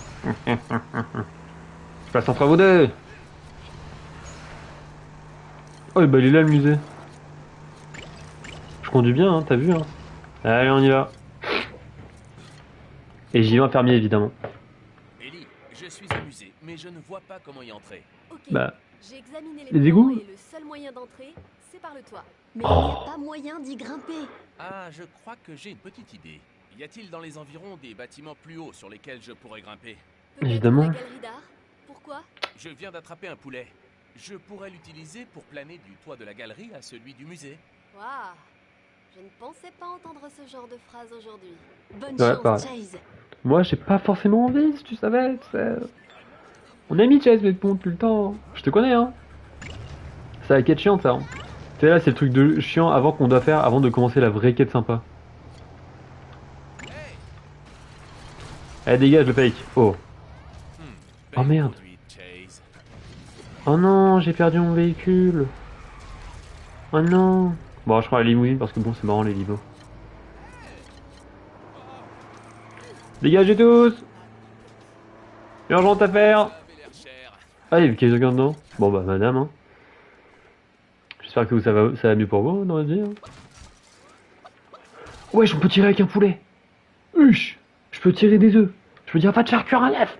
A: Je passe entre vous deux. Oh, bah il est là le musée. Je conduis bien, hein, t'as vu, hein. Allez, on y va. Et j'y vais en fermier, évidemment.
B: Ellie, je suis amusé, mais je ne vois pas comment y entrer.
E: Ok.
A: Bah,
E: J'ai examiné
A: les
E: plans
A: égouts
E: et le seul moyen d'entrer, passer par le toit. Mais il n'y a pas moyen d'y grimper.
B: Ah, je crois que j'ai une petite idée. Y a-t-il dans les environs des bâtiments plus hauts sur lesquels je pourrais grimper?
E: Peut-être
A: Évidemment.
E: la galerie d'art. Pourquoi?
B: Je viens d'attraper un poulet. Je pourrais l'utiliser pour planer du toit de la galerie à celui du musée.
E: Waouh. Je ne pensais pas entendre ce genre de phrase aujourd'hui. Bonne
A: Ouais,
E: chance,
A: pareil.
E: Chase.
A: Moi, j'ai pas forcément envie, si tu savais. On a mis Chase mais bon tout le temps. Je te connais, hein. C'est la quête chiante, ça. Hein. Tu sais, là, c'est le truc de chiant avant qu'on doit faire avant de commencer la vraie quête sympa. Allez, dégage le fake. Oh. Oh,
B: Belle
A: merde.
B: conduite, Chase.
A: Oh non, j'ai perdu mon véhicule. Oh non. Bon, je prends la limousine parce que bon, c'est marrant les limos. Dégagez tous. Urgente affaire.
B: Ça avait l'air cher.
A: Ah, il y avait quelqu'un dedans. Bon, bah, madame, hein. J'espère que ça va mieux pour vous, on aurait dit. Hein. Ouais, je peux tirer avec un poulet. Huch. Je peux tirer des œufs. Je peux dire, va te faire cuire un œuf.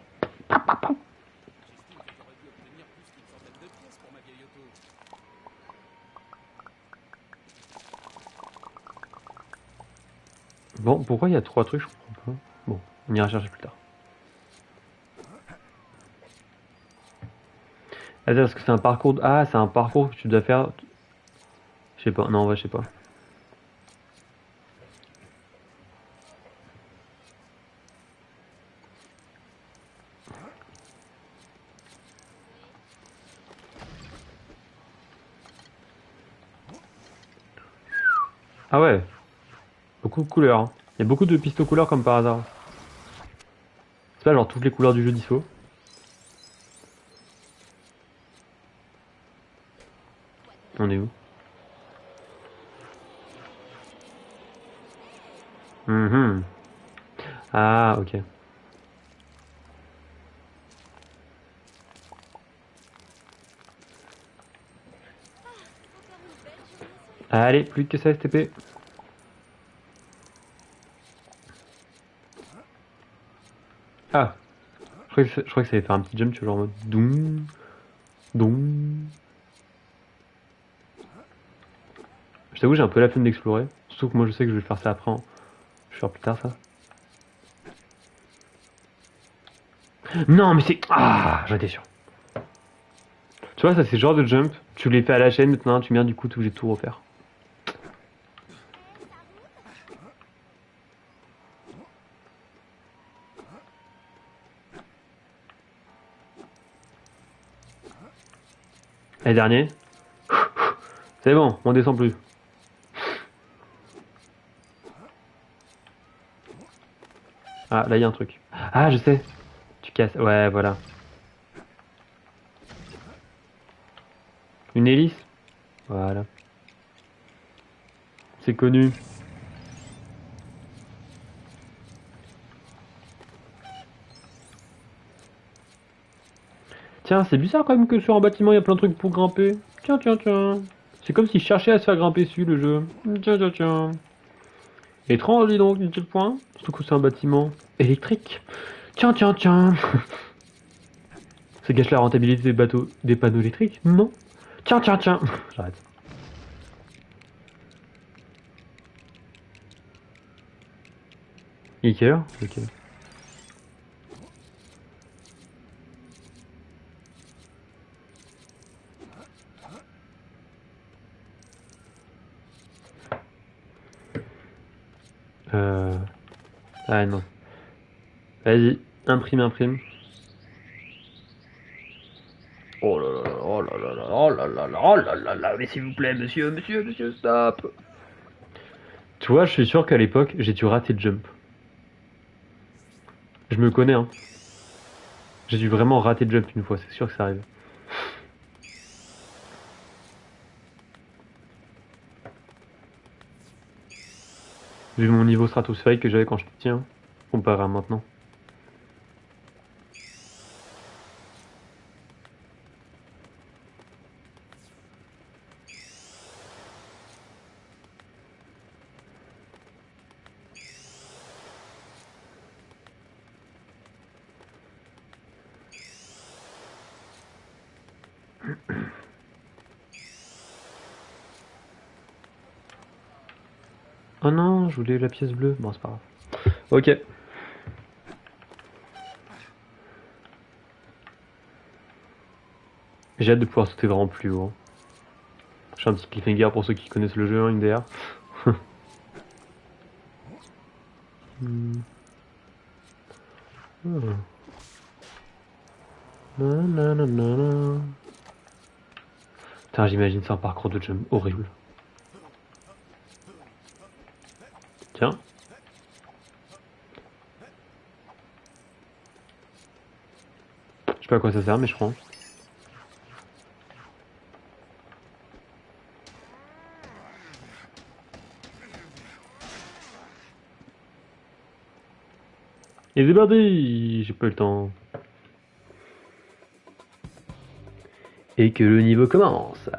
A: Bon, pourquoi il y a 3 trucs, je comprends pas. Bon, on ira chercher plus tard. Attends, est-ce que c'est un parcours... Ah, c'est un parcours que tu dois faire... Je sais pas, non, en vrai, je sais pas. Ah ouais. Beaucoup de couleurs. Hein. Il y a beaucoup de pistes aux couleurs comme par hasard. C'est pas genre toutes les couleurs du jeu dispo. On est où? Mhm. Ah, ok. Allez, plus que ça, STP. Ah. Je crois que ça allait faire un petit jump, tu vois, genre en mode... Doum. Doum. Je t'avoue, j'ai un peu la flemme d'explorer. Surtout que moi, je sais que je vais faire ça après. Hein. Je vais faire plus tard, ça. Non, mais c'est... Ah, j'en étais sûr. Tu vois, ça, c'est le genre de jump. Tu les fais à la chaîne, maintenant, tu viens du coup, tu es obligé de tout refaire. Et dernier. C'est bon, on descend plus. Ah, là, il y a un truc. Ah, je sais. Tu casses. Ouais, voilà. Une hélice. Voilà. C'est connu. Tiens, c'est bizarre quand même que sur un bâtiment, il y a plein de trucs pour grimper. Tiens, tiens, tiens. C'est comme s'il cherchait à se faire grimper dessus, le jeu. Tiens, tiens, tiens. Étrange, dis donc, dit-il point. Surtout que c'est un bâtiment électrique. Tiens, tiens, tiens. Ça gâche la rentabilité des bateaux, des panneaux électriques, non? Tiens, tiens, tiens. J'arrête. Il est quelle heure? Ok. Ah non. Vas-y, imprime, imprime. Oh là là là, oh là là là, oh là là là, oh là là là, mais s'il vous plaît, monsieur, monsieur, monsieur, stop. Tu vois, je suis sûr qu'à l'époque, j'ai dû rater le jump. Je me connais, hein. J'ai dû vraiment rater le jump une fois, c'est sûr que ça arrive. Vu mon niveau stratosphérique que j'avais quand j'étais petit, hein, comparé à maintenant. Oh non, je voulais la pièce bleue. Bon, c'est pas grave. Ok. J'ai hâte de pouvoir sauter vraiment plus haut. Je fais un petit cliffhanger pour ceux qui connaissent le jeu, hein, XDR. Putain, j'imagine ça un parcours de jump horrible. Tiens. Je sais pas à quoi ça sert, mais je prends. Et c'est parti. J'ai pas eu le temps. Et que le niveau commence.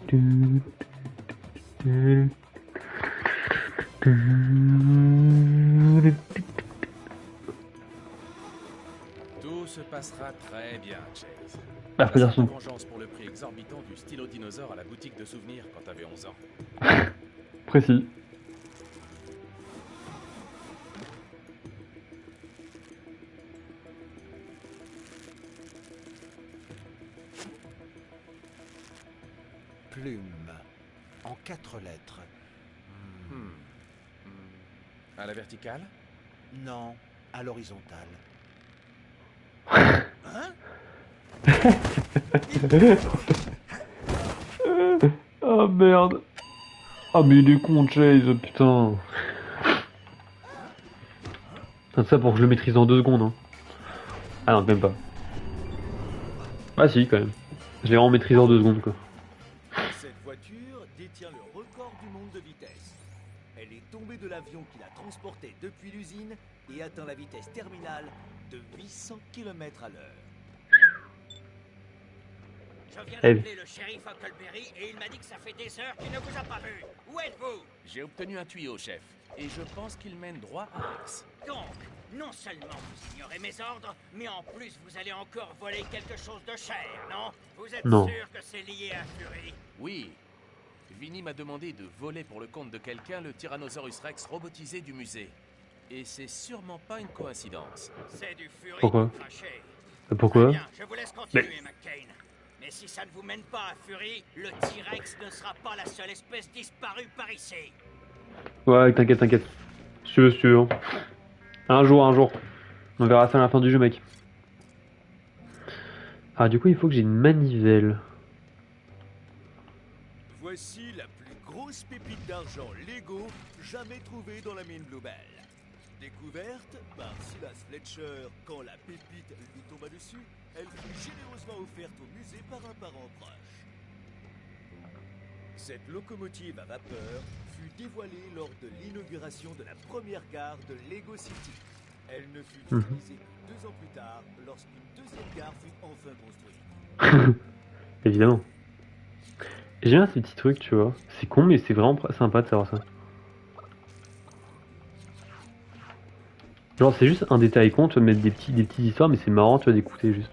B: Tout se passera très bien, Chase.
A: Ah, faut dire son.
B: Vengeance pour le prix exorbitant du stylo dinosaure à la boutique de souvenirs quand t'avais 11 ans.
A: Précis.
I: Plume. En 4 lettres.
B: À la verticale?
I: Non, à l'horizontale.
A: Oh merde. Ah mais il est con Chase, putain. C'est ça pour que je le maîtrise en 2 secondes. Hein. Ah non, même pas. Ah si, quand même. Je l'ai vraiment maîtrisé en 2 secondes quoi.
J: Cette voiture détient le record du monde de vitesse. Elle est tombée de l'avion qui l'a transportée depuis l'usine et atteint la vitesse terminale de 800 km à l'heure.
D: Je viens d'appeler le shérif Huckleberry et il m'a dit que ça fait des heures qu'il ne vous a pas vu. Où êtes-vous?
B: J'ai obtenu un tuyau, chef. Et je pense qu'il mène droit à Rex.
D: Donc, non seulement vous ignorez mes ordres, mais en plus vous allez encore voler quelque chose de cher, non? Vous êtes sûr que c'est lié à Fury?
B: Oui. Vinny m'a demandé de voler pour le compte de quelqu'un le Tyrannosaurus Rex robotisé du musée. Et c'est sûrement pas une coïncidence.
D: C'est du Fury.
A: Pourquoi?
D: Craché.
A: Pourquoi?
D: Bien, je vous laisse continuer, McCain. Mais si ça ne vous mène pas à Fury, le T-Rex ne sera pas la seule espèce disparue par ici.
A: Ouais, t'inquiète, t'inquiète. Si tu veux, si tu veux. Un jour. On verra ça à la fin du jeu, mec. Ah, du coup, il faut que j'ai une manivelle.
J: Voici la plus grosse pépite d'argent Lego jamais trouvée dans la mine Bluebell. Découverte par Silas Fletcher quand la pépite lui tomba dessus, elle fut généreusement offerte au musée par un parent proche. Cette locomotive à vapeur fut dévoilée lors de l'inauguration de la première gare de Lego City. Elle ne fut utilisée que 2 ans plus tard, lorsqu'une deuxième gare fut enfin construite.
A: Évidemment. J'aime bien ces petits trucs, tu vois. C'est con, mais c'est vraiment sympa de savoir ça. Genre, c'est juste un détail con, tu vas mettre des petites histoires, mais c'est marrant, tu vas d'écouter juste.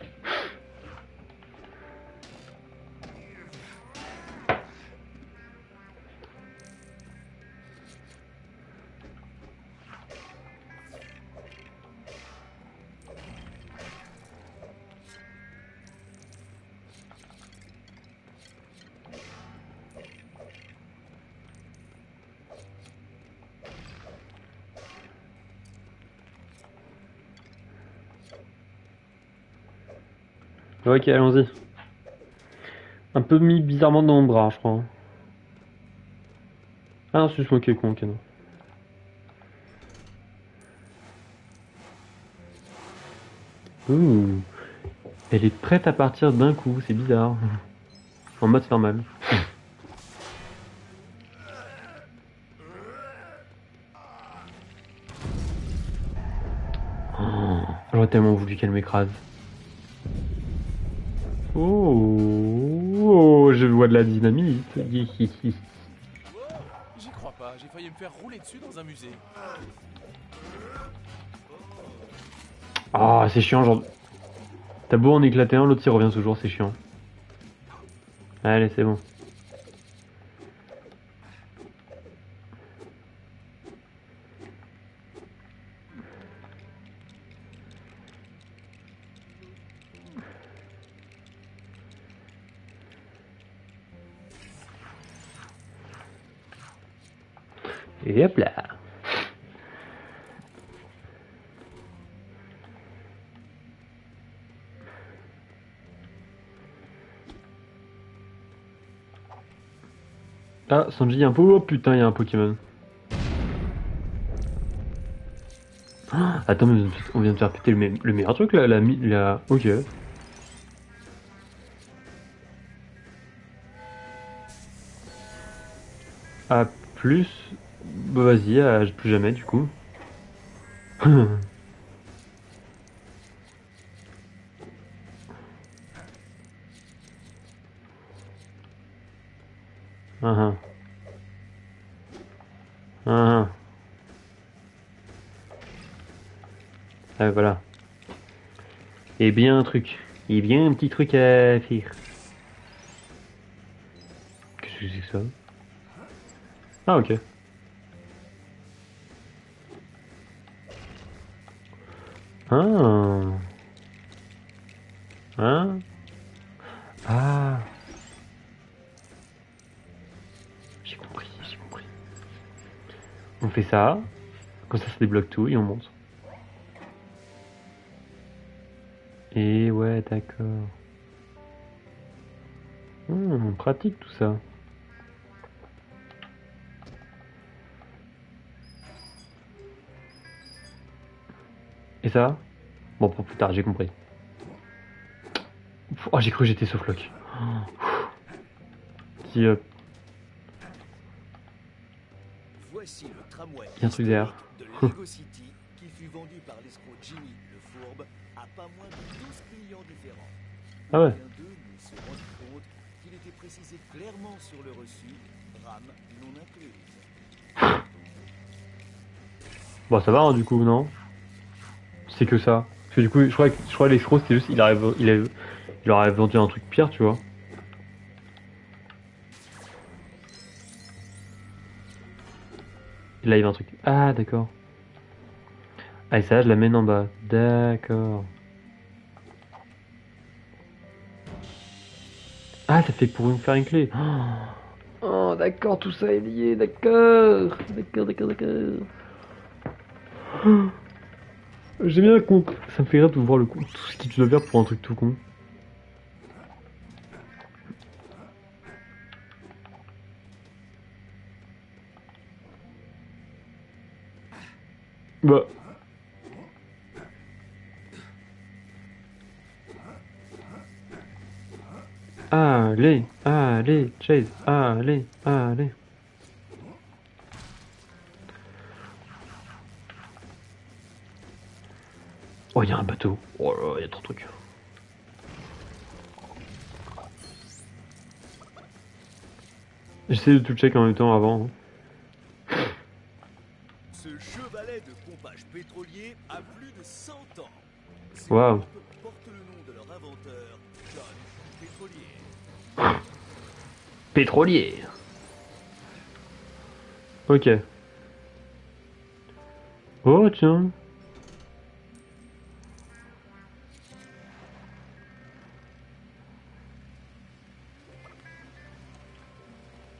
A: Ok, allons-y. Un peu mis bizarrement dans mon bras, je crois. Ah non, c'est juste moi qui est con, ok, non. Ouh. Elle est prête à partir d'un coup, c'est bizarre. En mode normal. Oh, j'aurais tellement voulu qu'elle m'écrase. Oh, je vois de la dynamite.
B: J'y crois pas, j'ai failli me faire rouler dessus dans un musée.
A: Ah, c'est chiant, genre. T'as beau en éclater un, l'autre il revient toujours, c'est chiant. Allez, c'est bon. Et hop là. Ah, Sanji, il y a un pot. Oh putain, il y a un Pokémon. Ah, attends, mais on vient de faire péter le meilleur truc là, Ok. A plus. Bah vas-y, plus jamais du coup. Ah, ah. Ah, ah, voilà. Et bien un truc. Et bien un petit truc à faire. Qu'est-ce que c'est que ça? Ah ok. Ah. Hein? Ah. J'ai compris, j'ai compris. On fait ça. Comme ça débloque tout et on monte. Et ouais, d'accord. Pratique tout ça. Et ça? Bon, pour plus tard, j'ai compris. Oh, j'ai cru que j'étais Sofloc. Qui,
J: Voici le tramway
A: y a un truc derrière.
J: de Lego City qui fut vendu par l'escroc Jimmy le Fourbe à pas moins de 12 clients différents.
A: Ah ouais.
J: Aucun d'eux ne se rendit compte qu'il était précisé clairement sur le reçu RAM non incluse.
A: Bon, ça va hein, du coup, non? C'est que ça. Parce que du coup, je crois que l'escroc c'était juste, il aurait vendu un truc pire, tu vois. Et là, il y a un truc. Ah, d'accord. Ah, et ça, je la mène en bas. D'accord. Ah, ça fait pour faire une clé. Oh, d'accord, tout ça est lié, d'accord. D'accord. J'aime bien con. Ça me fait rire de voir tout ce qu'il doit faire pour un truc tout con. Bah. Allez, Chase, allez. Oh, il y a un bateau. Oh là là, il y a trop de trucs. J'essaie de tout check en même temps avant.
J: Ce chevalet de pompage pétrolier a plus de 100 ans. Ces
A: Waouh.
J: pompes portent le nom de leur inventeur, John Pétrolier.
A: Pétrolier. Ok. Oh tiens.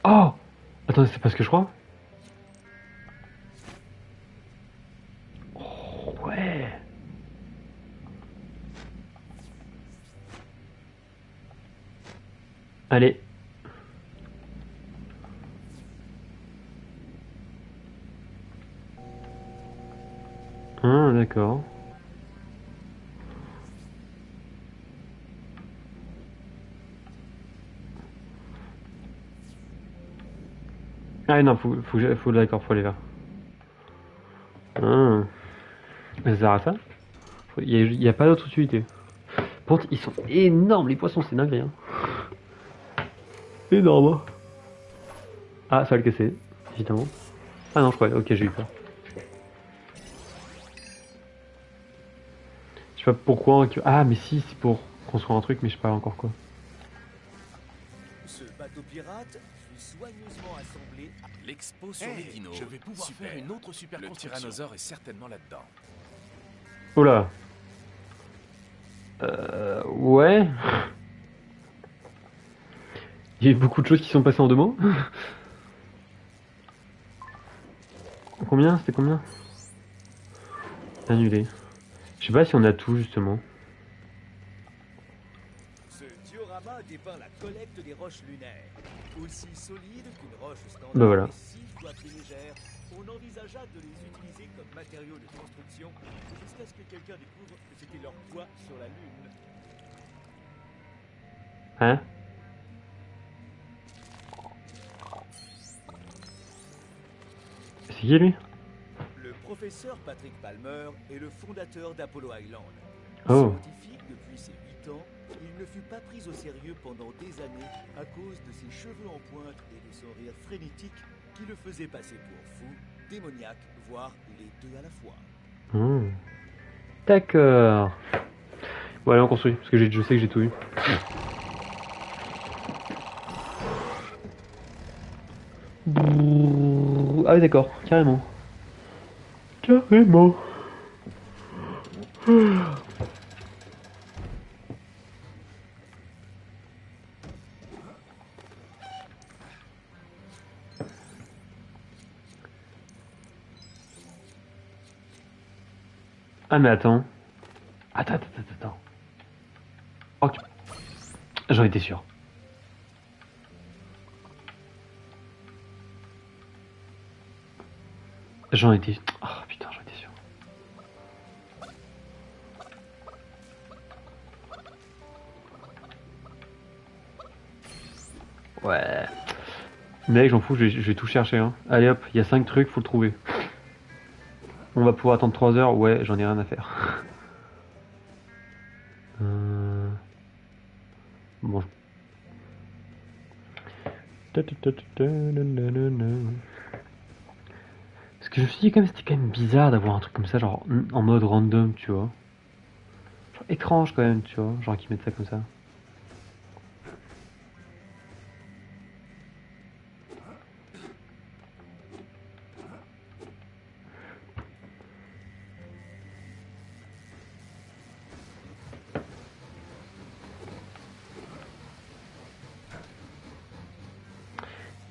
A: Oh. Attends, c'est pas ce que je crois. Oh ouais. Allez. D'accord. Ah non, d'accord, faut aller là. Mais ça sert à ça? Il y a pas d'autre utilité. Par contre, ils sont énormes, les poissons, c'est dingue, hein. Énorme. Ah, ça va le casser, évidemment. Ah non, je crois, ok, j'ai eu peur. Je sais pas pourquoi. Ah, mais si, c'est pour construire un truc, mais je sais pas encore quoi.
J: Ce bateau pirate fut soigneusement assemblé.
B: L'expo sur les dinos.
J: Je vais pouvoir
B: faire une autre super
J: Le
B: construction.
J: tyrannosaure
B: est certainement là-dedans.
A: Oh là. Ouais. Il y a eu beaucoup de choses qui sont passées en 2 mots. Combien? C'était combien? Annulé. Je sais pas si on a tout justement.
J: Ce diorama dépeint la collecte des roches lunaires. Aussi solide qu'une roche standard,
A: Bah voilà.
J: et 6 fois plus légère, on envisagea de les utiliser comme matériaux de construction jusqu'à ce que quelqu'un découvre que c'était leur poids sur la Lune.
A: Hein? C'est qui lui?
J: Le professeur Patrick Palmer est le fondateur d'Apollo Island.
A: Oh.
J: Scientifique depuis ses 8 ans, il ne fut pas pris au sérieux pendant des années à cause de ses cheveux en pointe et de son rire frénétique qui le faisait passer pour fou, démoniaque, voire les deux à la fois.
A: Hmm. D'accord. Bon allez on construit, parce que je sais que j'ai tout eu. Ah oui d'accord, carrément. Carrément. Ah mais attends. Attends. Oh, j'en étais sûr. J'en étais... Oh putain, j'en étais sûr. Ouais. Mec, j'en fous, je vais tout chercher. Hein. Allez hop, il y a 5 trucs, faut le trouver. On va pouvoir attendre 3 heures, ouais, j'en ai rien à faire. Bon. Parce que je me suis dit, c'était quand même bizarre d'avoir un truc comme ça, genre en mode random, tu vois. Genre étrange quand même, tu vois, genre qu'ils mettent ça comme ça.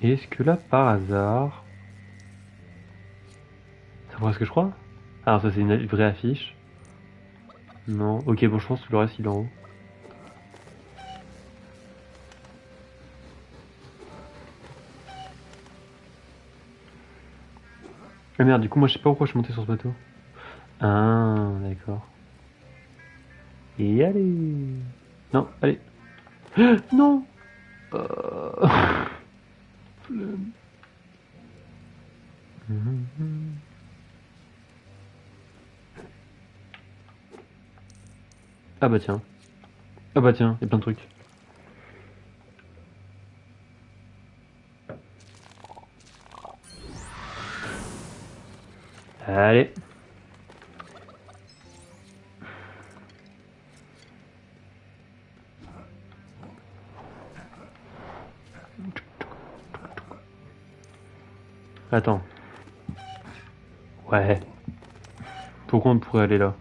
A: Est-ce que là, par hasard... Ça pourrait ce que je crois? Alors ça c'est une vraie affiche. Non, ok bon je pense que le reste il est en haut. Ah merde, du coup moi je sais pas pourquoi je suis monté sur ce bateau. Ah d'accord. Et allez. Non, allez. Non. Ah bah tiens. Ah bah tiens, il y a plein de trucs. Allez. Attends. Ouais. Pourquoi on pourrait aller là?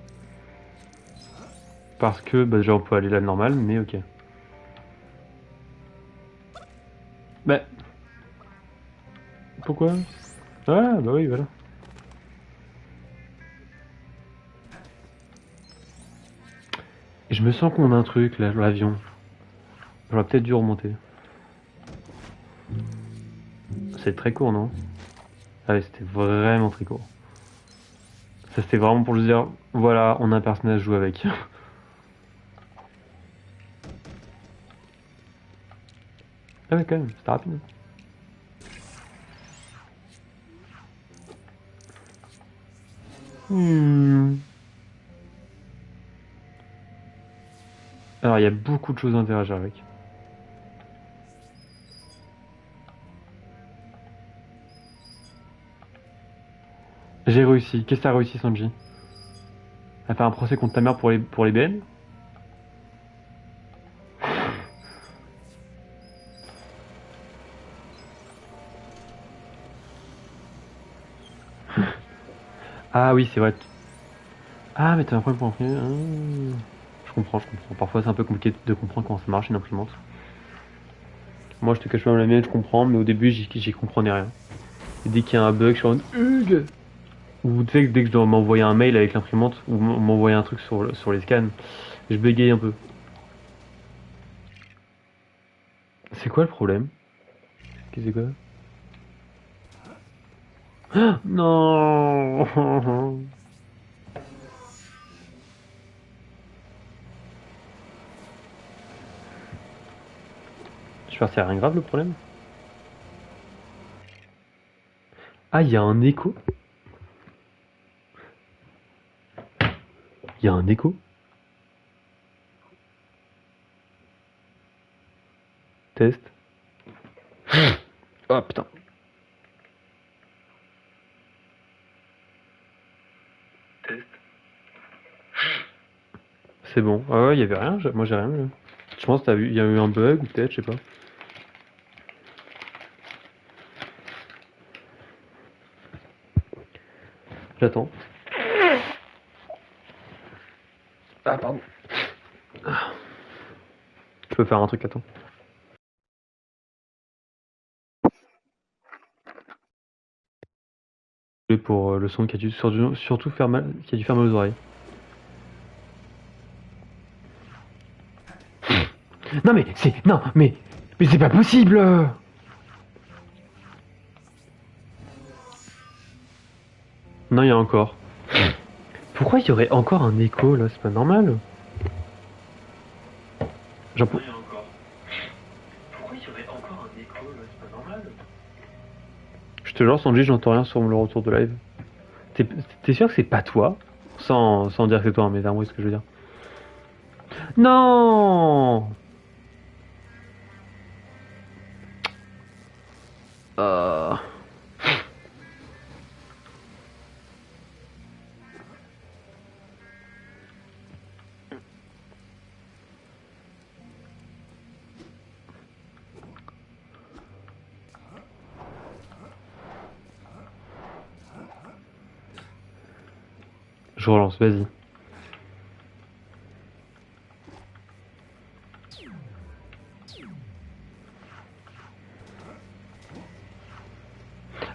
A: Parce que, bah déjà on peut aller là normal, mais ok. Bah... Pourquoi? Ah bah oui, voilà. Et je me sens qu'on a un truc là, l'avion. J'aurais peut-être dû remonter. C'est très court, non? Ah oui, c'était vraiment très court. Ça c'était vraiment pour juste dire, voilà, on a un personnage à jouer avec. Ah mais quand même, c'était rapide. Alors il y a beaucoup de choses à interagir avec. J'ai réussi. Qu'est-ce que t'as réussi, Sanji? À faire un procès contre ta mère pour les BN? Ah oui, c'est vrai. Ah, mais t'as un problème pour imprimer. Ah. Je comprends, je comprends. Parfois, c'est un peu compliqué de comprendre comment ça marche une imprimante. Moi, je te cache pas la mienne, je comprends, mais au début, j'y comprenais rien. Et dès qu'il y a un bug, je suis en Hugues. Ou tu sais, dès que je dois m'envoyer un mail avec l'imprimante, ou m'envoyer un truc sur les scans, je bégaye un peu. C'est quoi le problème? Qu'est-ce que c'est quoi? Ah, non. J'espère que c'est rien de grave le problème. Ah, il y a un écho. Il y a un écho. Test. Oh putain. Test. C'est bon. Ah ouais, il y avait rien. Moi j'ai rien vu. Je pense qu'il y a eu un bug ou peut-être, je sais pas. J'attends. Ah pardon. Je peux faire un truc, attends. Pour le son qui a dû surtout faire mal, qui a dû faire mal aux oreilles. Non mais c'est non mais c'est pas possible. Non, il y a encore. Pourquoi il y aurait encore un écho là? C'est pas normal. J'en peux. Pourquoi il y aurait encore un écho là? C'est pas normal. Je te jure, Sanji, j'entends rien sur le retour de live. T'es sûr que c'est pas toi? Sans dire que c'est toi, mais t'as compris ce que je veux dire. Non. Je relance, vas-y.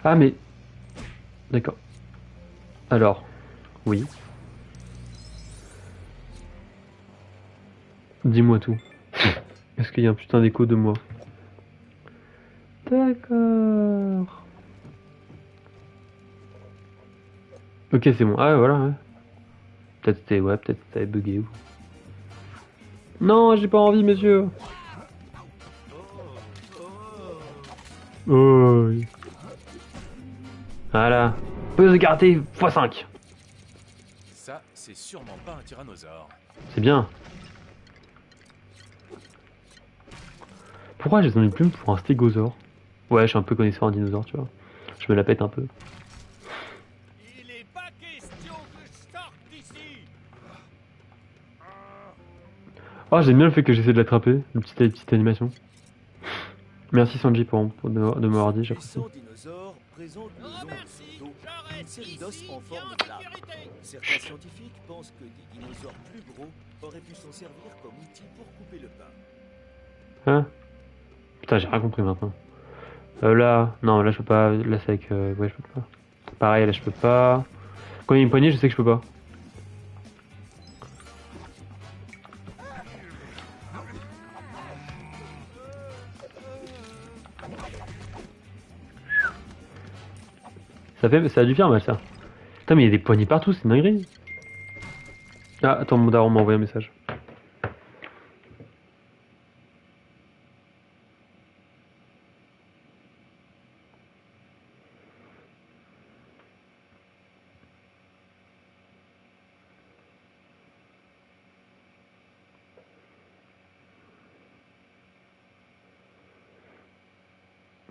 A: Ah mais... D'accord. Alors, oui. Dis-moi tout. Est-ce qu'il y a un putain d'écho de moi? D'accord. Ok, c'est bon. Ah voilà, ouais. Peut-être c'était... Ouais, peut-être t'avais bugué ou... Non, j'ai pas envie, monsieur. Oh, oui. Voilà. Peu écarté x5.
B: Ça, c'est sûrement pas un tyrannosaure.
A: C'est bien. Pourquoi j'ai besoin d'une plume pour un stégosaure? Ouais, je suis un peu connaisseur en dinosaure, tu vois. Je me la pète un peu.
H: Il est pas question que je sorte d'ici.
A: Oh, j'aime bien le fait que j'essaie de l'attraper, la petite animation. Merci Sanji de m'avoir dit, j'apprécie.
J: Les dinosaures présentent le long de dos une série d'os en forme de lame. Certains scientifiques pensent que des dinosaures plus gros auraient pu s'en servir comme outil pour couper le pain.
A: Hein? Putain, j'ai rien compris maintenant. Là, non, là je peux pas. Là c'est avec. Ouais, je peux pas. Pareil, là je peux pas. Quand il y a une poignée, je sais que je peux pas. Ça a dû faire mal ça. Putain, mais il y a des poignées partout, c'est une dinguerie. Ah, attends, mon daron m'a envoyé un message.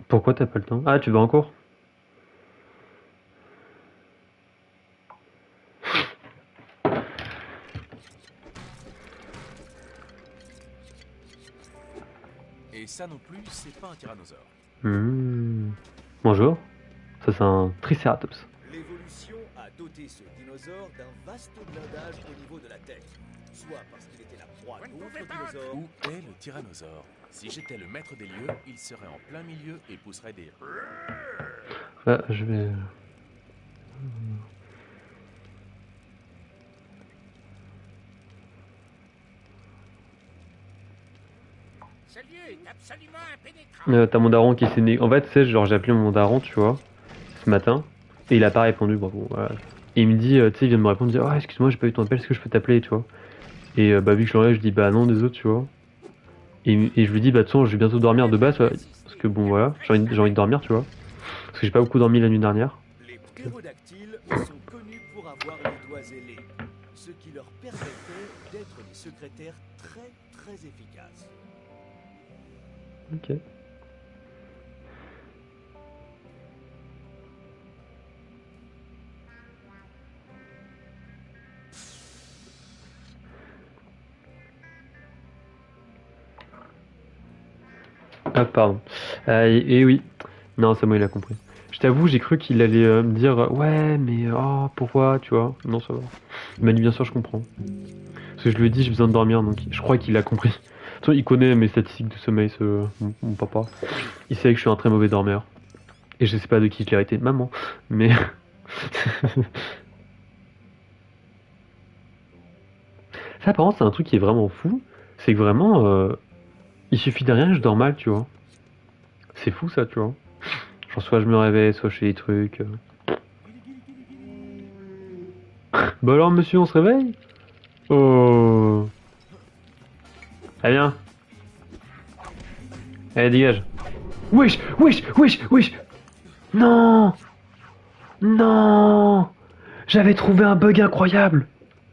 A: Pourquoi t'as pas le temps? Ah, tu vas en cours?
B: Et ça non plus, c'est pas un tyrannosaure.
A: Bonjour. Ça c'est un Triceratops.
J: L'évolution a doté ce dinosaure d'un vaste blindage au niveau de la tête. Soit parce qu'il était la proie d'autres dinosaures.
B: Où est le tyrannosaure? Si j'étais le maître des lieux, il serait en plein milieu et pousserait des...
A: Ah, je vais...
G: Ce lieu est absolument impénétrable.
A: T'as mon daron qui s'est né. En fait, tu sais, genre j'ai appelé mon daron, tu vois, ce matin, et il a pas répondu, bravo. Voilà. Et il me dit, tu sais, il vient de me répondre, il dit, oh, excuse-moi, j'ai pas eu ton appel, est-ce que je peux t'appeler, tu vois. Et bah, vu que je l'enlève, je dis, bah non, désolé, tu vois. Et je lui dis, bah, de toute façon, je vais bientôt dormir de base, ouais, parce que bon, voilà, j'ai envie de dormir, tu vois. Parce que j'ai pas beaucoup dormi la nuit dernière.
J: Les ptérodactyles sont connus pour avoir les doigts ailés, ce qui leur permettait d'être des secrétaires très très efficaces.
A: Ok. Ah, pardon. Et oui. Non, c'est moi, il a compris. Je t'avoue, j'ai cru qu'il allait me dire ouais, mais oh, pourquoi, tu vois. Non, ça va. Il m'a dit bien sûr, je comprends. Parce que je lui ai dit, j'ai besoin de dormir, donc je crois qu'il a compris. De toute façon, il connaît mes statistiques de sommeil, mon papa. Il sait que je suis un très mauvais dormeur. Et je sais pas de qui je l'ai arrêté, maman. Mais. Ça, par contre, c'est un truc qui est vraiment fou. C'est que vraiment, il suffit de rien, je dors mal, tu vois. C'est fou ça, tu vois. Genre, soit je me réveille, soit je fais des trucs. Bah alors, monsieur, on se réveille? Oh. Allez, viens. Allez, dégage. Wesh, wesh, wesh, wesh. Non. Non. J'avais trouvé un bug incroyable.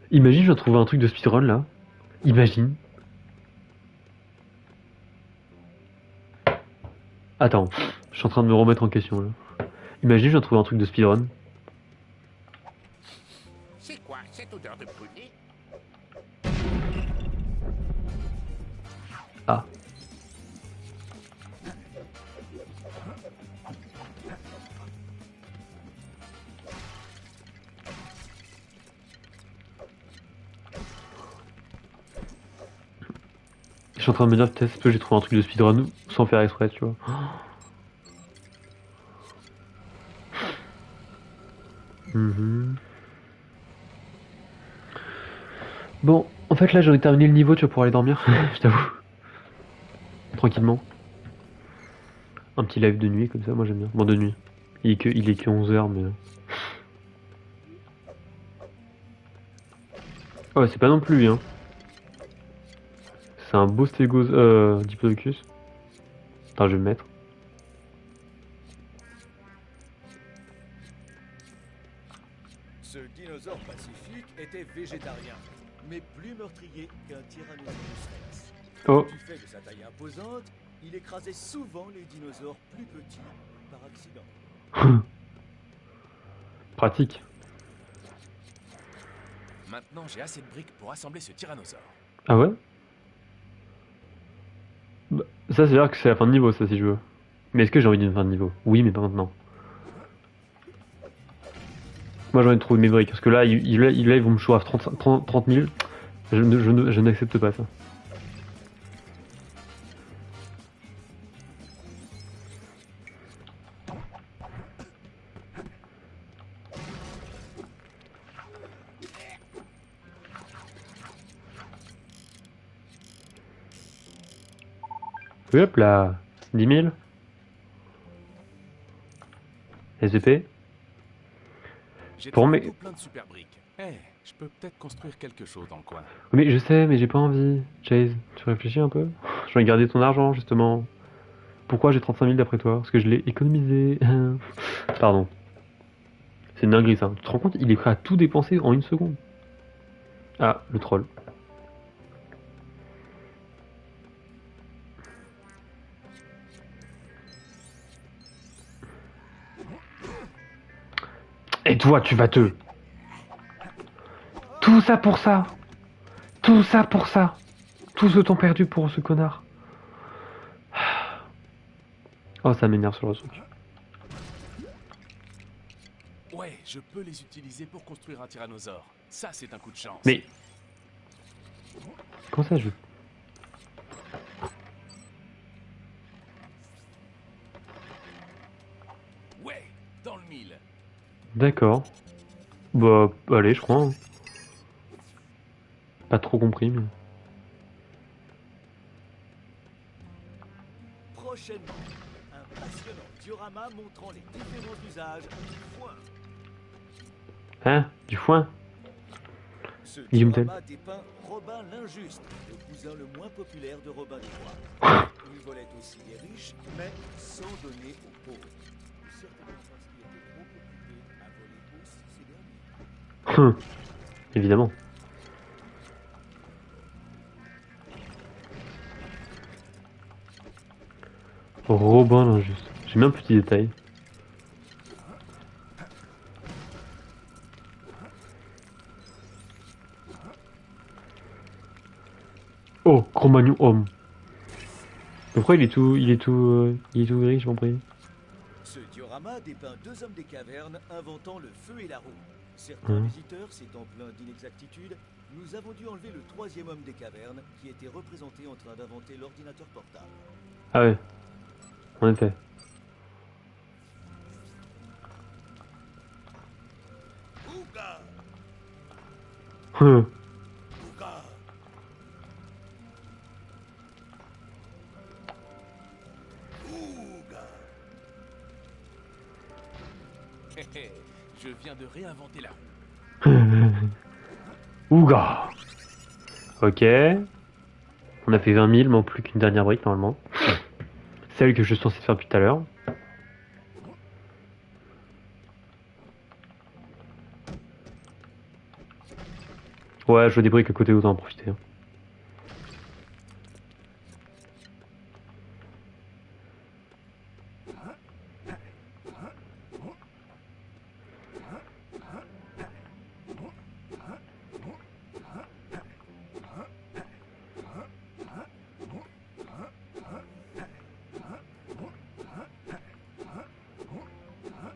A: Imagine, je viens de trouver un truc de speedrun là. Imagine. Attends, je suis en train de me remettre en question là. Imagine, je viens de trouver un truc de speedrun.
G: C'est quoi cette odeur de poulet?
A: Ah. Je suis en train de me dire peut-être que j'ai trouvé un truc de speedrun sans faire exprès, tu vois. Bon, en fait là j'en ai terminé le niveau, tu vois, pour aller dormir, je t'avoue. Tranquillement. Un petit live de nuit comme ça, moi j'aime bien. Bon, de nuit. Il est que 11h, mais... Ouais, c'est pas non plus, hein. C'est un beau stégose... Diplodocus. Attends, je vais le mettre.
J: Ce dinosaure pacifique était végétarien, mais plus meurtrier qu'un Tyrannosaurus rex.
A: Oh.
J: Du fait de sa taille imposante, il écrasait souvent les dinosaures plus petits par accident.
A: Pratique.
B: Maintenant, j'ai assez de briques pour assembler ce tyrannosaure.
A: Ah ouais? Bah, ça, c'est-à-dire que c'est la fin de niveau, ça, si je veux. Mais est-ce que j'ai envie d'une fin de niveau? Oui, mais pas maintenant. Moi, j'ai envie de trouver mes briques, parce que là, ils vont me choisir 30 000. Je n'accepte pas ça. Hop là, 10 000. SVP.
B: J'ai
A: Pour
B: trouvé
A: mes...
B: tout plein de super briques. Je peux peut-être construire quelque chose dans le coin.
A: Mais je sais, mais j'ai pas envie. Chase, tu réfléchis un peu? Je vais garder ton argent, justement. Pourquoi j'ai 35 000 d'après toi? Parce que je l'ai économisé. Pardon. C'est une dinguerie ça. Tu te rends compte? Il est prêt à tout dépenser en une seconde. Ah, le troll. Et toi, tu vas te... Tout ça pour ça. Tout ça pour ça. Tout ce temps perdu pour ce connard. Oh, ça m'énerve sur le truc.
B: Ouais, Ouais, je peux les utiliser pour construire un tyrannosaure. Ça, c'est un coup de chance.
A: Mais... Comment ça, je...
B: Ouais, dans le mille.
A: D'accord. Bah, allez, je crois. Hein. Pas trop compris, mais...
J: Prochainement, un passionnant diorama montrant les différents usages du foin.
A: Hein? Du foin?
J: Ce
A: Guillaume
J: diorama dépeint Robin l'Injuste, le cousin le moins populaire de Robin des Bois. Il volait aussi les riches, mais sans donner aux pauvres. Certainement parce qu'il était trop occupé à voler aussi ces derniers.
A: Évidemment. Robin l'injuste. J'ai mis un petit détail. Oh, Cro-Magnon homme. Pourquoi il est tout gris, je m'en prie.
J: Ce diorama dépeint deux hommes des cavernes inventant le feu et la roue. Certains visiteurs s'étant plaints d'inexactitudes, nous avons dû enlever le troisième homme des cavernes qui était représenté en train d'inventer l'ordinateur portable.
A: Ah ouais. En effet.
G: Ouga!
A: Hum.
G: Ouga! Ouga!
B: Je viens de réinventer la roue.
A: Ouga. Ok. On a fait 20 000, mais plus qu'une dernière brique normalement. Celle que je suis censé faire depuis tout à l'heure. Ouais, je veux des briques à côté, autant en profiter. Hein.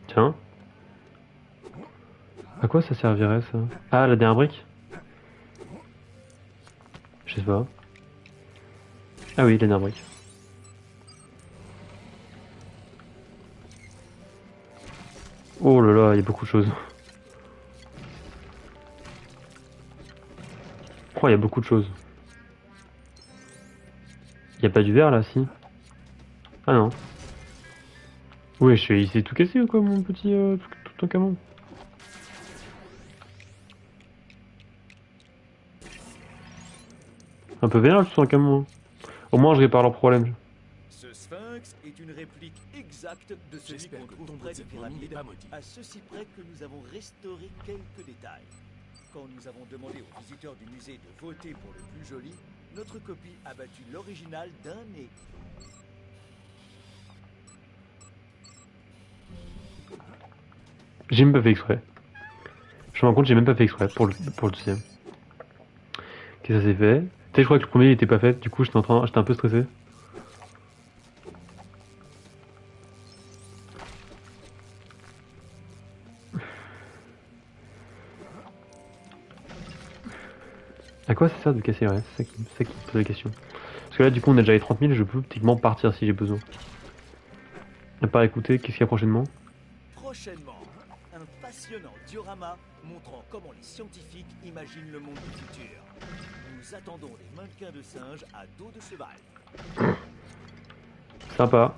A: Tiens. À quoi ça servirait ça? Ah, la dernière brique? Je sais pas. Ah oui, la dernière brique. Oh là là, il y a beaucoup de choses. Oh, il y a beaucoup de choses. Il n'y a pas du verre là, si? Ah non. Ouais, il s'est tout cassé ou quoi, mon petit tout un camion? Un peu vénère, tout un camion. Au moins, je répare leurs problèmes.
J: Ce sphinx est une réplique exacte de celui
B: J'espère
J: qu'on
B: que
J: trouve
B: ton
J: près des
B: bout de momie n'est
J: pyramides,
B: pas maudit.
J: à ceci près que nous avons restauré quelques détails. Quand nous avons demandé aux visiteurs du musée de voter pour le plus joli, notre copie a battu l'original d'un nez.
A: J'ai même pas fait exprès. Je me rends compte, j'ai même pas fait exprès pour le deuxième. Qu'est-ce que ça s'est fait? Tu sais, je crois que le premier il était pas fait, du coup j'étais un peu stressé. À quoi ça sert de casser? Ouais, c'est ça qui me pose la question. Parce que là, du coup, on a déjà les 30 000, je peux techniquement partir si j'ai besoin. À part écouter, qu'est-ce qu'il y a prochainement?
J: Prochainement, un passionnant diorama montrant comment les scientifiques imaginent le monde du futur. Nous attendons des mannequins de singes à dos de cheval.
A: Sympa.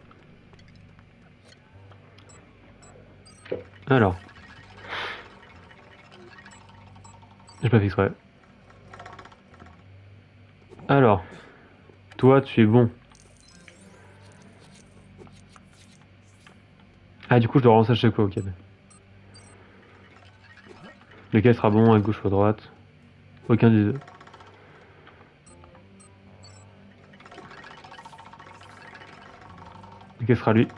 A: Alors. J'ai pas fait exprès. Alors. Toi, tu es bon. Ah, du coup, je dois relancer à chaque fois, ok. Lequel sera bon, à gauche ou à droite? Aucun des deux. Lequel sera lui?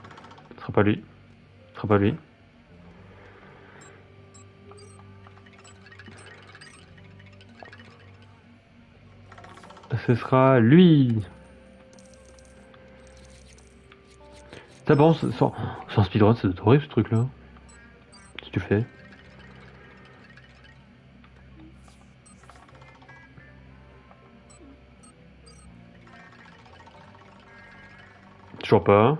A: Ce sera pas lui. Ce sera pas lui. Ce sera lui. Ça pense, sans speedrun, c'est horrible ce truc là. Si tu fais. Toujours pas.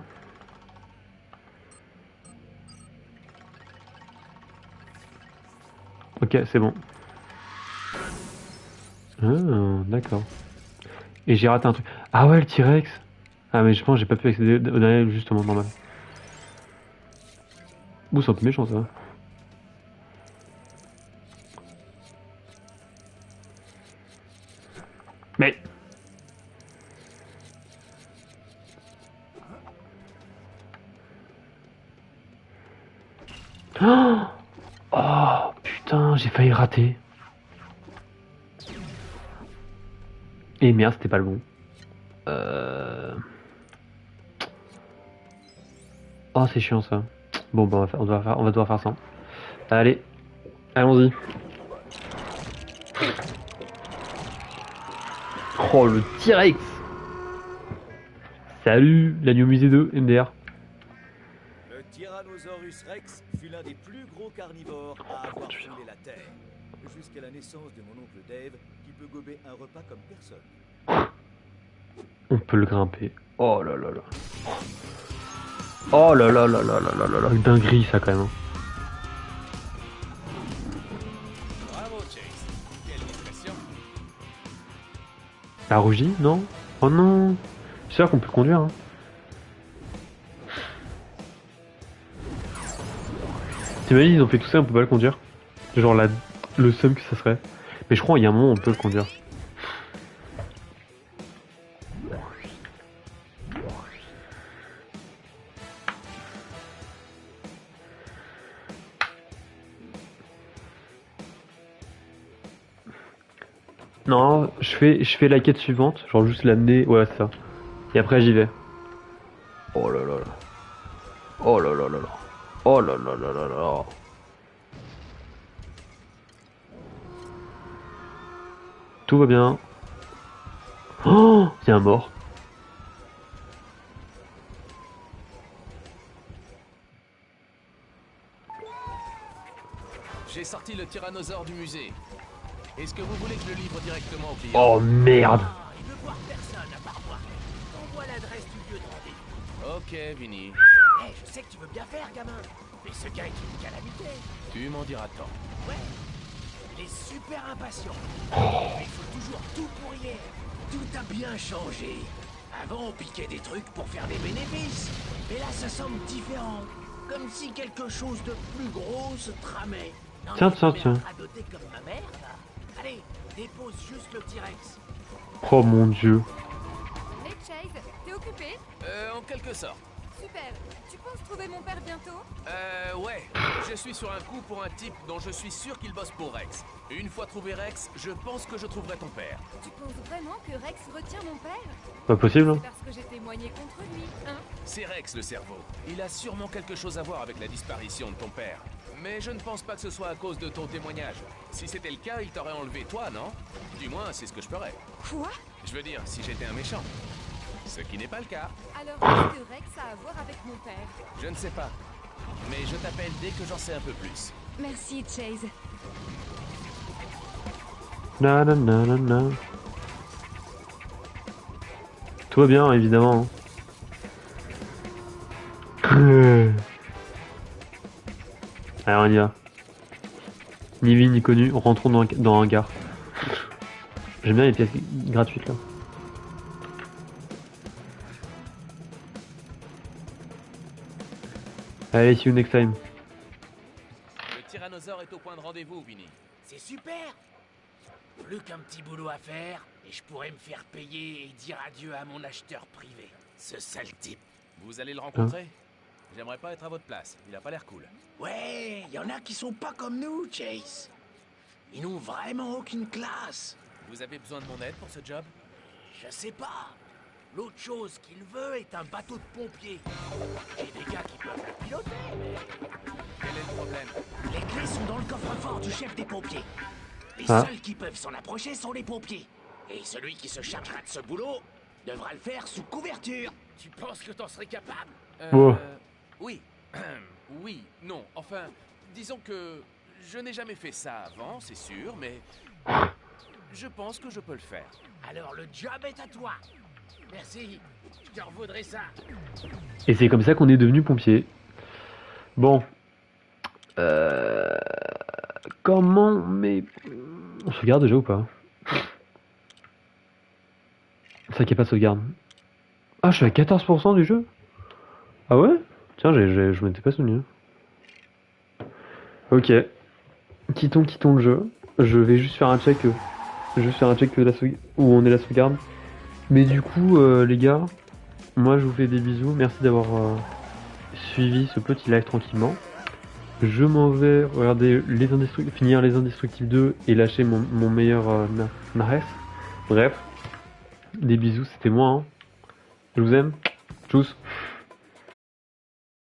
A: Ok, c'est bon. Ah, d'accord. Et j'ai raté un truc. Ah ouais, le T-Rex. Ah mais je pense que j'ai pas pu accéder au dernier justement, normal. Ouh, c'est un peu méchant ça. Mais... Oh, oh putain, j'ai failli rater. Et merde, c'était pas le bon. Oh, c'est chiant ça. Bon, bah, on va devoir faire ça. Allez, allons-y. Oh, le T-Rex. Salut, l'agneau musée 2, MDR.
J: Le Tyrannosaurus Rex fut l'un des plus gros carnivores à avoir foulé la Terre. Jusqu'à la naissance de mon oncle Dave, qui peut gober un repas comme personne.
A: On peut le grimper. Oh là là là. Oh là là là là là là là là. Dinguerie ça quand même.
B: Bravo, Chase. Quelle impression.
A: La rougie, non? Oh non. C'est sûr qu'on peut conduire. Hein. T'imagines, ils ont fait tout ça, on peut pas le conduire. Genre le seum que ça serait. Mais je crois qu'il y a un moment où on peut le conduire. Non, je fais la quête suivante, genre juste l'amener, ouais c'est ça. Et après j'y vais. Oh là là là. Oh là là là là. Oh là là là là là. Tout va bien. Oh, il y a un mort.
B: J'ai sorti le tyrannosaure du musée. Est-ce que vous voulez que je le livre directement au client?
A: Oh merde.
D: Il veut voir personne à part moi. Envoie l'adresse du lieu de rendez-vous.
B: Ok, Vinny.
D: Hé, je sais que tu veux bien faire, gamin. Mais ce gars est une calamité.
B: Tu m'en diras tant.
D: Ouais. Il est super impatient. Mais il faut toujours tout pour hier. Tout a bien changé. Avant, on piquait des trucs pour faire des bénéfices. Mais là, ça semble différent. Comme si quelque chose de plus gros se tramait. Non,
A: Tiens,
D: mais
A: tiens,
D: tu mets
A: tiens.
D: un radoté comme ma mère, là. Allez, dépose juste le T-Rex.
A: Oh mon dieu.
C: Hey Chase, t'es occupé?
B: En quelque sorte.
C: Super. Tu penses trouver mon père bientôt?
B: Ouais. Je suis sur un coup pour un type dont je suis sûr qu'il bosse pour Rex. Une fois trouvé Rex, je pense que je trouverai ton père.
C: Tu penses vraiment que Rex retient mon père?
A: Pas possible. Hein.
C: C'est parce que j'ai témoigné contre lui, hein?
B: C'est Rex le cerveau. Il a sûrement quelque chose à voir avec la disparition de ton père. Mais je ne pense pas que ce soit à cause de ton témoignage. Si c'était le cas, il t'aurait enlevé toi, non? Du moins, c'est ce que je ferais.
C: Quoi?
B: Je veux dire, si j'étais un méchant. Ce qui n'est pas le cas.
C: Alors qu'est-ce que Rex a à voir avec mon père?
B: Je ne sais pas. Mais je t'appelle dès que j'en sais un peu plus.
C: Merci Chase.
A: Na na na na na. Tout va bien, évidemment. Allez, on y va. Ni vu ni connu, rentrons dans un gare. J'aime bien les pièces gratuites là. Allez, see you next time.
B: Le tyrannosaure est au point de rendez-vous, Vinny.
D: C'est super. Plus qu'un petit boulot à faire, et je pourrais me faire payer et dire adieu à mon acheteur privé. Ce sale type.
B: Vous allez le rencontrer? J'aimerais pas être à votre place. Il a pas l'air cool.
D: Ouais, y en a qui sont pas comme nous, Chase. Ils n'ont vraiment aucune classe.
B: Vous avez besoin de mon aide pour ce job?
D: Je sais pas. L'autre chose qu'il veut est un bateau de pompier. J'ai des gars qui peuvent la piloter, mais...
B: Quel est le problème?
D: Les clés sont dans le coffre-fort du chef des pompiers. Les
A: Ah.
D: seuls qui peuvent s'en approcher sont les pompiers. Et celui qui se chargera de ce boulot devra le faire sous couverture. Tu penses que t'en serais capable?
A: Oh.
B: Oui. Oui, non. Enfin, disons que je n'ai jamais fait ça avant, c'est sûr, mais je pense que je peux le faire.
D: Alors le job est à toi. Merci, je te revaudrai ça.
A: Et c'est comme ça qu'on est devenu pompier. Bon. Comment... Mais... On sauvegarde déjà ou pas? C'est vrai qu'il n'y a pas de sauvegarde. Ah, je suis à 14% du jeu? Ah ouais? Tiens, je m'étais pas souvenu. Ok. Quittons le jeu. Je vais juste faire un check. Où on est la sauvegarde. Mais du coup, les gars, moi je vous fais des bisous. Merci d'avoir suivi ce petit live tranquillement. Je m'en vais regarder finir les Indestructibles 2 et lâcher mon meilleur Nares. Bref, des bisous, c'était moi. Hein. Je vous aime. Tchuss.